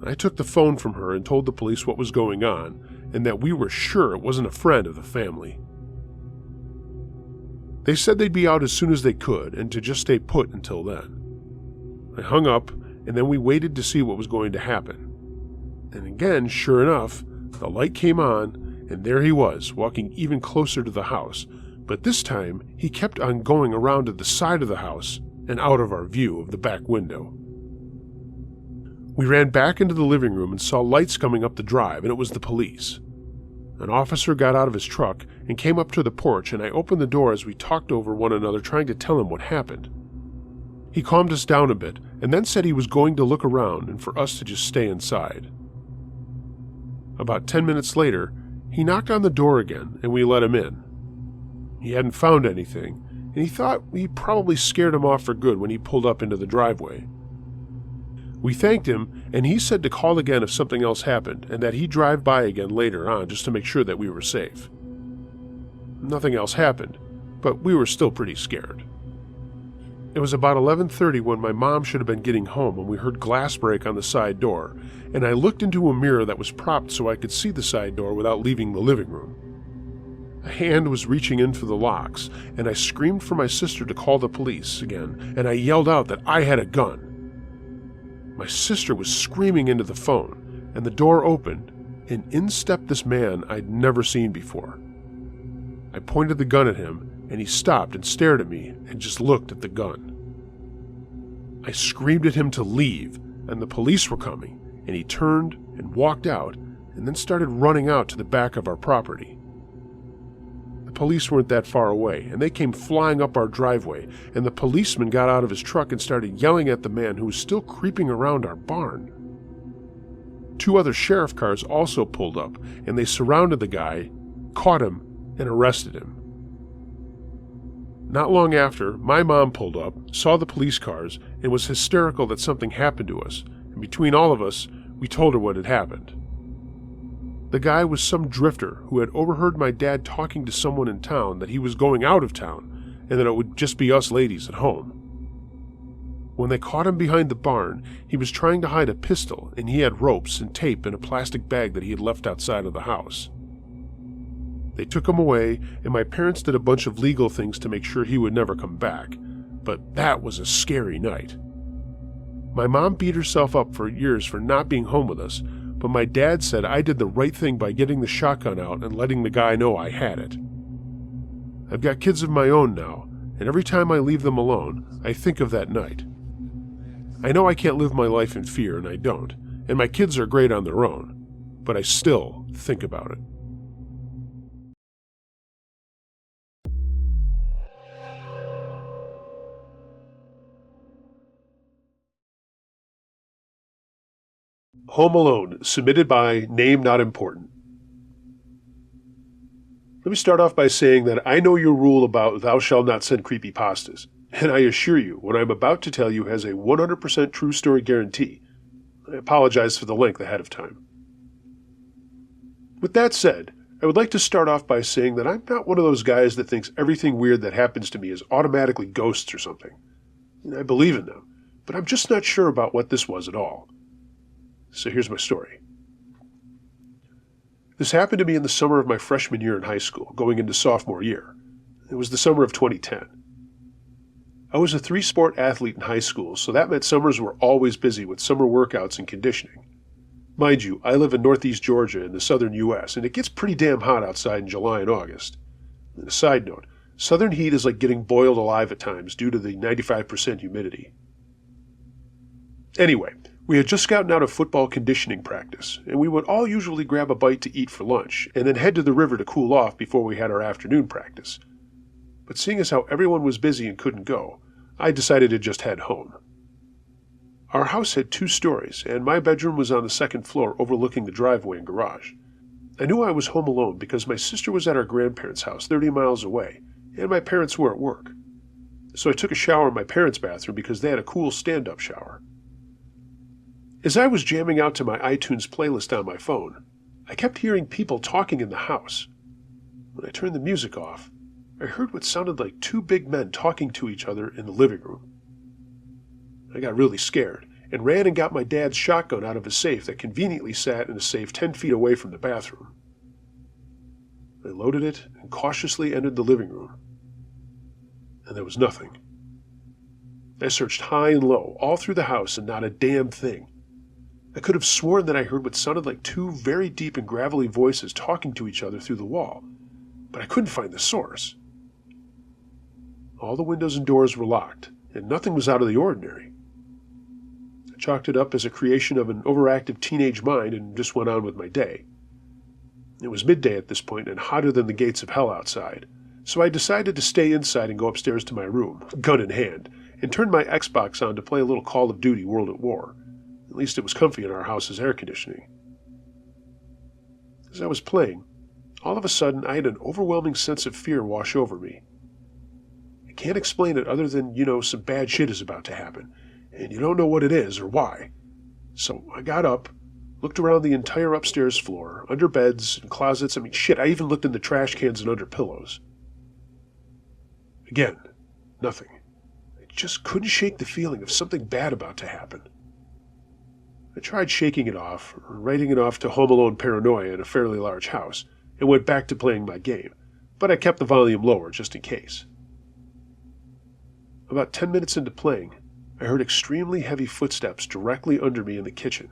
I took the phone from her and told the police what was going on, and that we were sure it wasn't a friend of the family. They said they'd be out as soon as they could, and to just stay put until then. I hung up, and then we waited to see what was going to happen. And again, sure enough, the light came on, and there he was, walking even closer to the house, but this time he kept on going around to the side of the house and out of our view of the back window. We ran back into the living room and saw lights coming up the drive, and it was the police. An officer got out of his truck and came up to the porch, and I opened the door as we talked over one another, trying to tell him what happened. He calmed us down a bit and then said he was going to look around and for us to just stay inside. About 10 minutes later, he knocked on the door again and we let him in. He hadn't found anything, and he thought we probably scared him off for good when he pulled up into the driveway. We thanked him, and he said to call again if something else happened, and that he'd drive by again later on just to make sure that we were safe. Nothing else happened, but we were still pretty scared. It was about 11:30 when my mom should have been getting home when we heard glass break on the side door, and I looked into a mirror that was propped so I could see the side door without leaving the living room. A hand was reaching in for the locks, and I screamed for my sister to call the police again, and I yelled out that I had a gun. My sister was screaming into the phone, and the door opened, and in stepped this man I'd never seen before. I pointed the gun at him, and he stopped and stared at me and just looked at the gun. I screamed at him to leave, and the police were coming, and he turned and walked out, and then started running out to the back of our property. The police weren't that far away, and they came flying up our driveway, and the policeman got out of his truck and started yelling at the man who was still creeping around our barn. 2 other sheriff cars also pulled up, and they surrounded the guy, caught him, and arrested him. Not long after, my mom pulled up, saw the police cars, and was hysterical that something happened to us, and between all of us, we told her what had happened. The guy was some drifter who had overheard my dad talking to someone in town that he was going out of town, and that it would just be us ladies at home. When they caught him behind the barn, he was trying to hide a pistol, and he had ropes and tape in a plastic bag that he had left outside of the house. They took him away, and my parents did a bunch of legal things to make sure he would never come back, but that was a scary night. My mom beat herself up for years for not being home with us, but my dad said I did the right thing by getting the shotgun out and letting the guy know I had it. I've got kids of my own now, and every time I leave them alone, I think of that night. I know I can't live my life in fear, and I don't, and my kids are great on their own, but I still think about it. Home Alone, submitted by Name Not Important. Let me start off by saying that I know your rule about thou shalt not send creepypastas, and I assure you, what I'm about to tell you has a 100% true story guarantee. I apologize for the length ahead of time. With that said, I would like to start off by saying that I'm not one of those guys that thinks everything weird that happens to me is automatically ghosts or something. I believe in them, but I'm just not sure about what this was at all. So here's my story. This happened to me in the summer of my freshman year in high school, going into sophomore year. It was the summer of 2010. I was a 3-sport athlete in high school, so that meant summers were always busy with summer workouts and conditioning. Mind you, I live in northeast Georgia in the southern U.S., and it gets pretty damn hot outside in July and August. And a side note, southern heat is like getting boiled alive at times due to the 95% humidity. Anyway, we had just gotten out of football conditioning practice, and we would all usually grab a bite to eat for lunch, and then head to the river to cool off before we had our afternoon practice. But seeing as how everyone was busy and couldn't go, I decided to just head home. Our house had 2 stories, and my bedroom was on the 2nd floor overlooking the driveway and garage. I knew I was home alone because my sister was at our grandparents' house 30 miles away, and my parents were at work. So I took a shower in my parents' bathroom because they had a cool stand-up shower. As I was jamming out to my iTunes playlist on my phone, I kept hearing people talking in the house. When I turned the music off, I heard what sounded like 2 big men talking to each other in the living room. I got really scared and ran and got my dad's shotgun out of a safe that conveniently sat in a safe 10 feet away from the bathroom. I loaded it and cautiously entered the living room. And there was nothing. I searched high and low, all through the house, and not a damn thing. I could have sworn that I heard what sounded like 2 very deep and gravelly voices talking to each other through the wall, but I couldn't find the source. All the windows and doors were locked, and nothing was out of the ordinary. I chalked it up as a creation of an overactive teenage mind and just went on with my day. It was midday at this point and hotter than the gates of hell outside, so I decided to stay inside and go upstairs to my room, gun in hand, and turned my Xbox on to play a little Call of Duty World at War. At least it was comfy in our house's air conditioning. As I was playing, all of a sudden I had an overwhelming sense of fear wash over me. I can't explain it other than, some bad shit is about to happen, and you don't know what it is or why. So I got up, looked around the entire upstairs floor, under beds and closets. I even looked in the trash cans and under pillows. Again, nothing. I just couldn't shake the feeling of something bad about to happen. I tried shaking it off, or writing it off to Home Alone paranoia in a fairly large house, and went back to playing my game, but I kept the volume lower just in case. About 10 minutes into playing, I heard extremely heavy footsteps directly under me in the kitchen.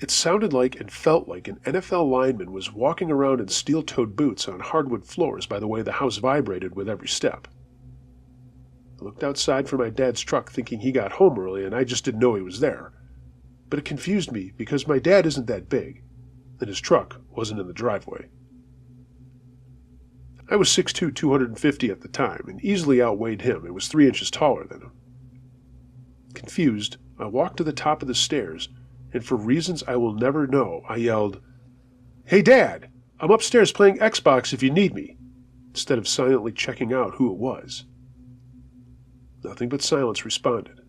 It sounded like and felt like an NFL lineman was walking around in steel-toed boots on hardwood floors by the way the house vibrated with every step. I looked outside for my dad's truck thinking he got home early and I just didn't know he was there. But it confused me because my dad isn't that big, and his truck wasn't in the driveway. I was 6'2", 250 at the time, and easily outweighed him and was 3 inches taller than him. Confused, I walked to the top of the stairs, and for reasons I will never know, I yelled, "Hey Dad, I'm upstairs playing Xbox if you need me," instead of silently checking out who it was. Nothing but silence responded.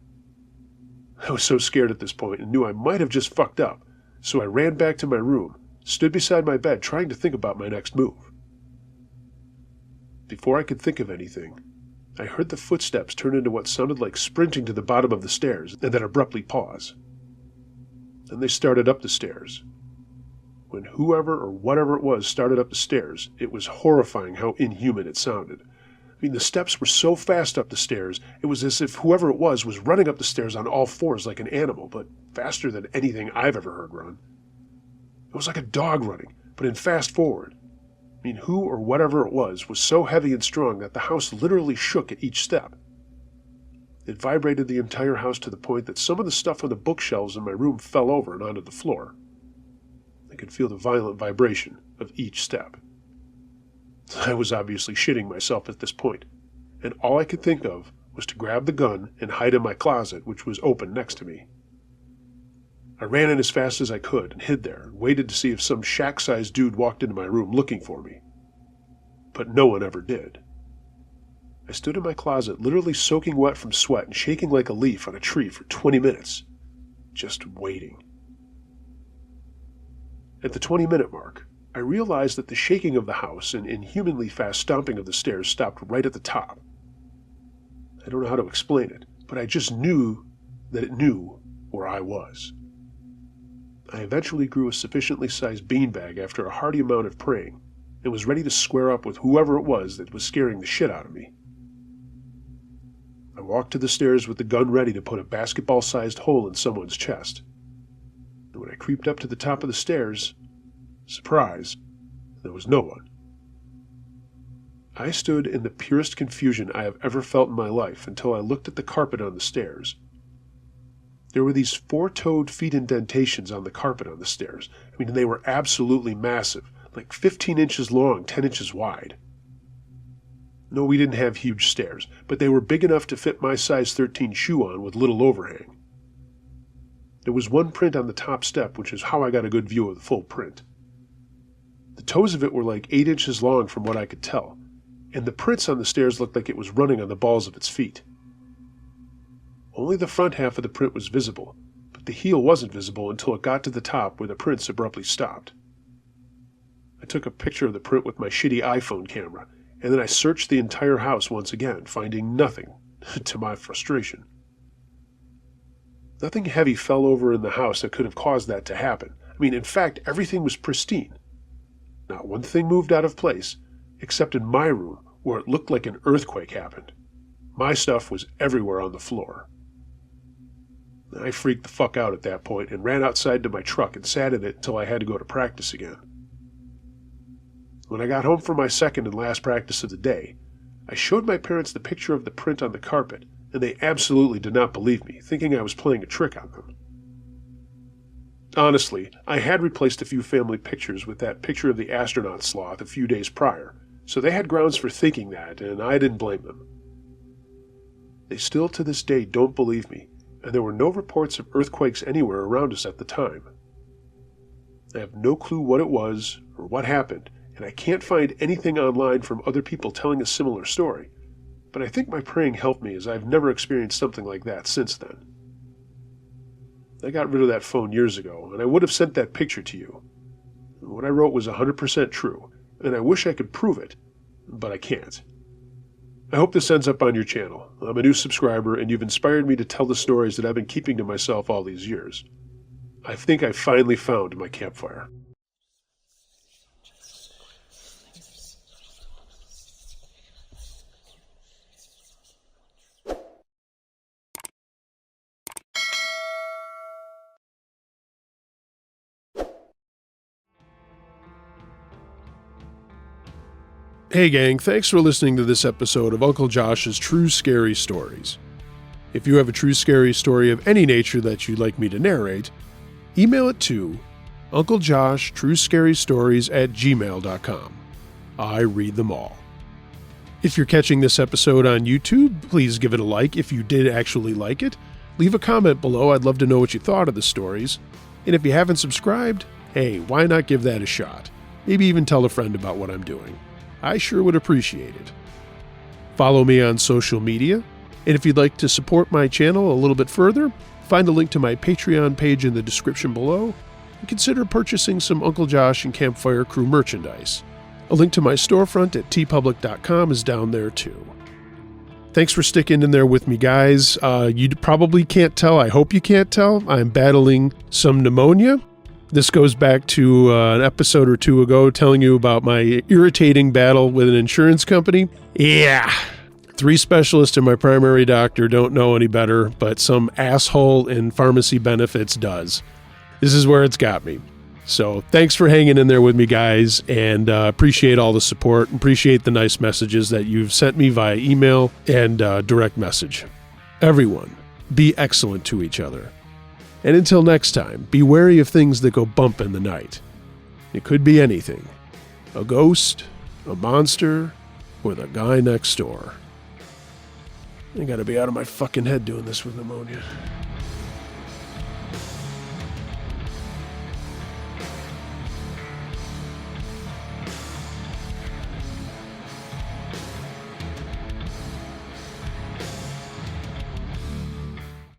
I was so scared at this point and knew I might have just fucked up, so I ran back to my room, stood beside my bed trying to think about my next move. Before I could think of anything, I heard the footsteps turn into what sounded like sprinting to the bottom of the stairs and then abruptly pause. Then they started up the stairs. When whoever or whatever it was started up the stairs, it was horrifying how inhuman it sounded. The steps were so fast up the stairs, it was as if whoever it was running up the stairs on all fours like an animal, but faster than anything I've ever heard run. It was like a dog running, but in fast forward. Who or whatever it was so heavy and strong that the house literally shook at each step. It vibrated the entire house to the point that some of the stuff on the bookshelves in my room fell over and onto the floor. I could feel the violent vibration of each step. I was obviously shitting myself at this point, and all I could think of was to grab the gun and hide in my closet, which was open next to me. I ran in as fast as I could and hid there and waited to see if some shack-sized dude walked into my room looking for me. But no one ever did. I stood in my closet, literally soaking wet from sweat and shaking like a leaf on a tree for 20 minutes, just waiting. At the 20-minute mark, I realized that the shaking of the house and inhumanly fast stomping of the stairs stopped right at the top. I don't know how to explain it, but I just knew that it knew where I was. I eventually grew a sufficiently sized beanbag after a hearty amount of praying, and was ready to square up with whoever it was that was scaring the shit out of me. I walked to the stairs with the gun ready to put a basketball-sized hole in someone's chest. And when I creeped up to the top of the stairs, surprise, there was no one. I stood in the purest confusion I have ever felt in my life until I looked at the carpet on the stairs. There were these 4-toed feet indentations on the carpet on the stairs. They were absolutely massive, like 15 inches long, 10 inches wide. No, we didn't have huge stairs, but they were big enough to fit my size 13 shoe on with little overhang. There was one print on the top step, which is how I got a good view of the full print. The toes of it were like 8 inches long from what I could tell, and the prints on the stairs looked like it was running on the balls of its feet. Only the front half of the print was visible, but the heel wasn't visible until it got to the top where the prints abruptly stopped. I took a picture of the print with my shitty iPhone camera, and then I searched the entire house once again, finding nothing, to my frustration. Nothing heavy fell over in the house that could have caused that to happen. In fact, everything was pristine. Not one thing moved out of place, except in my room, where it looked like an earthquake happened. My stuff was everywhere on the floor. I freaked the fuck out at that point and ran outside to my truck and sat in it until I had to go to practice again. When I got home from my second and last practice of the day, I showed my parents the picture of the print on the carpet, and they absolutely did not believe me, thinking I was playing a trick on them. Honestly, I had replaced a few family pictures with that picture of the astronaut sloth a few days prior, so they had grounds for thinking that, and I didn't blame them. They still to this day don't believe me, and there were no reports of earthquakes anywhere around us at the time. I have no clue what it was or what happened, and I can't find anything online from other people telling a similar story, but I think my praying helped me as I've never experienced something like that since then. I got rid of that phone years ago, and I would have sent that picture to you. What I wrote was 100% true, and I wish I could prove it, but I can't. I hope this ends up on your channel. I'm a new subscriber, and you've inspired me to tell the stories that I've been keeping to myself all these years. I think I finally found my campfire. Hey gang, thanks for listening to this episode of Uncle Josh's True Scary Stories. If you have a true scary story of any nature that you'd like me to narrate, email it to unclejosh.truescarystories@gmail.com. I read them all. If you're catching this episode on YouTube, please give it a like if you did actually like it. Leave a comment below, I'd love to know what you thought of the stories. And if you haven't subscribed, hey, why not give that a shot? Maybe even tell a friend about what I'm doing. I sure would appreciate it. Follow me on social media, and if you'd like to support my channel a little bit further, find a link to my Patreon page in the description below, and consider purchasing some Uncle Josh and Campfire Crew merchandise. A link to my storefront at tpublic.com is down there too. Thanks for sticking in there with me, guys. You probably can't tell, I hope you can't tell, I'm battling some pneumonia. This goes back to an episode or two ago telling you about my irritating battle with an insurance company. Yeah. 3 specialists and my primary doctor don't know any better, but some asshole in pharmacy benefits does. This is where it's got me. So thanks for hanging in there with me, guys, and appreciate all the support. Appreciate the nice messages that you've sent me via email and direct message. Everyone, be excellent to each other. And until next time, be wary of things that go bump in the night. It could be anything. A ghost, a monster, or the guy next door. I gotta be out of my fucking head doing this with pneumonia.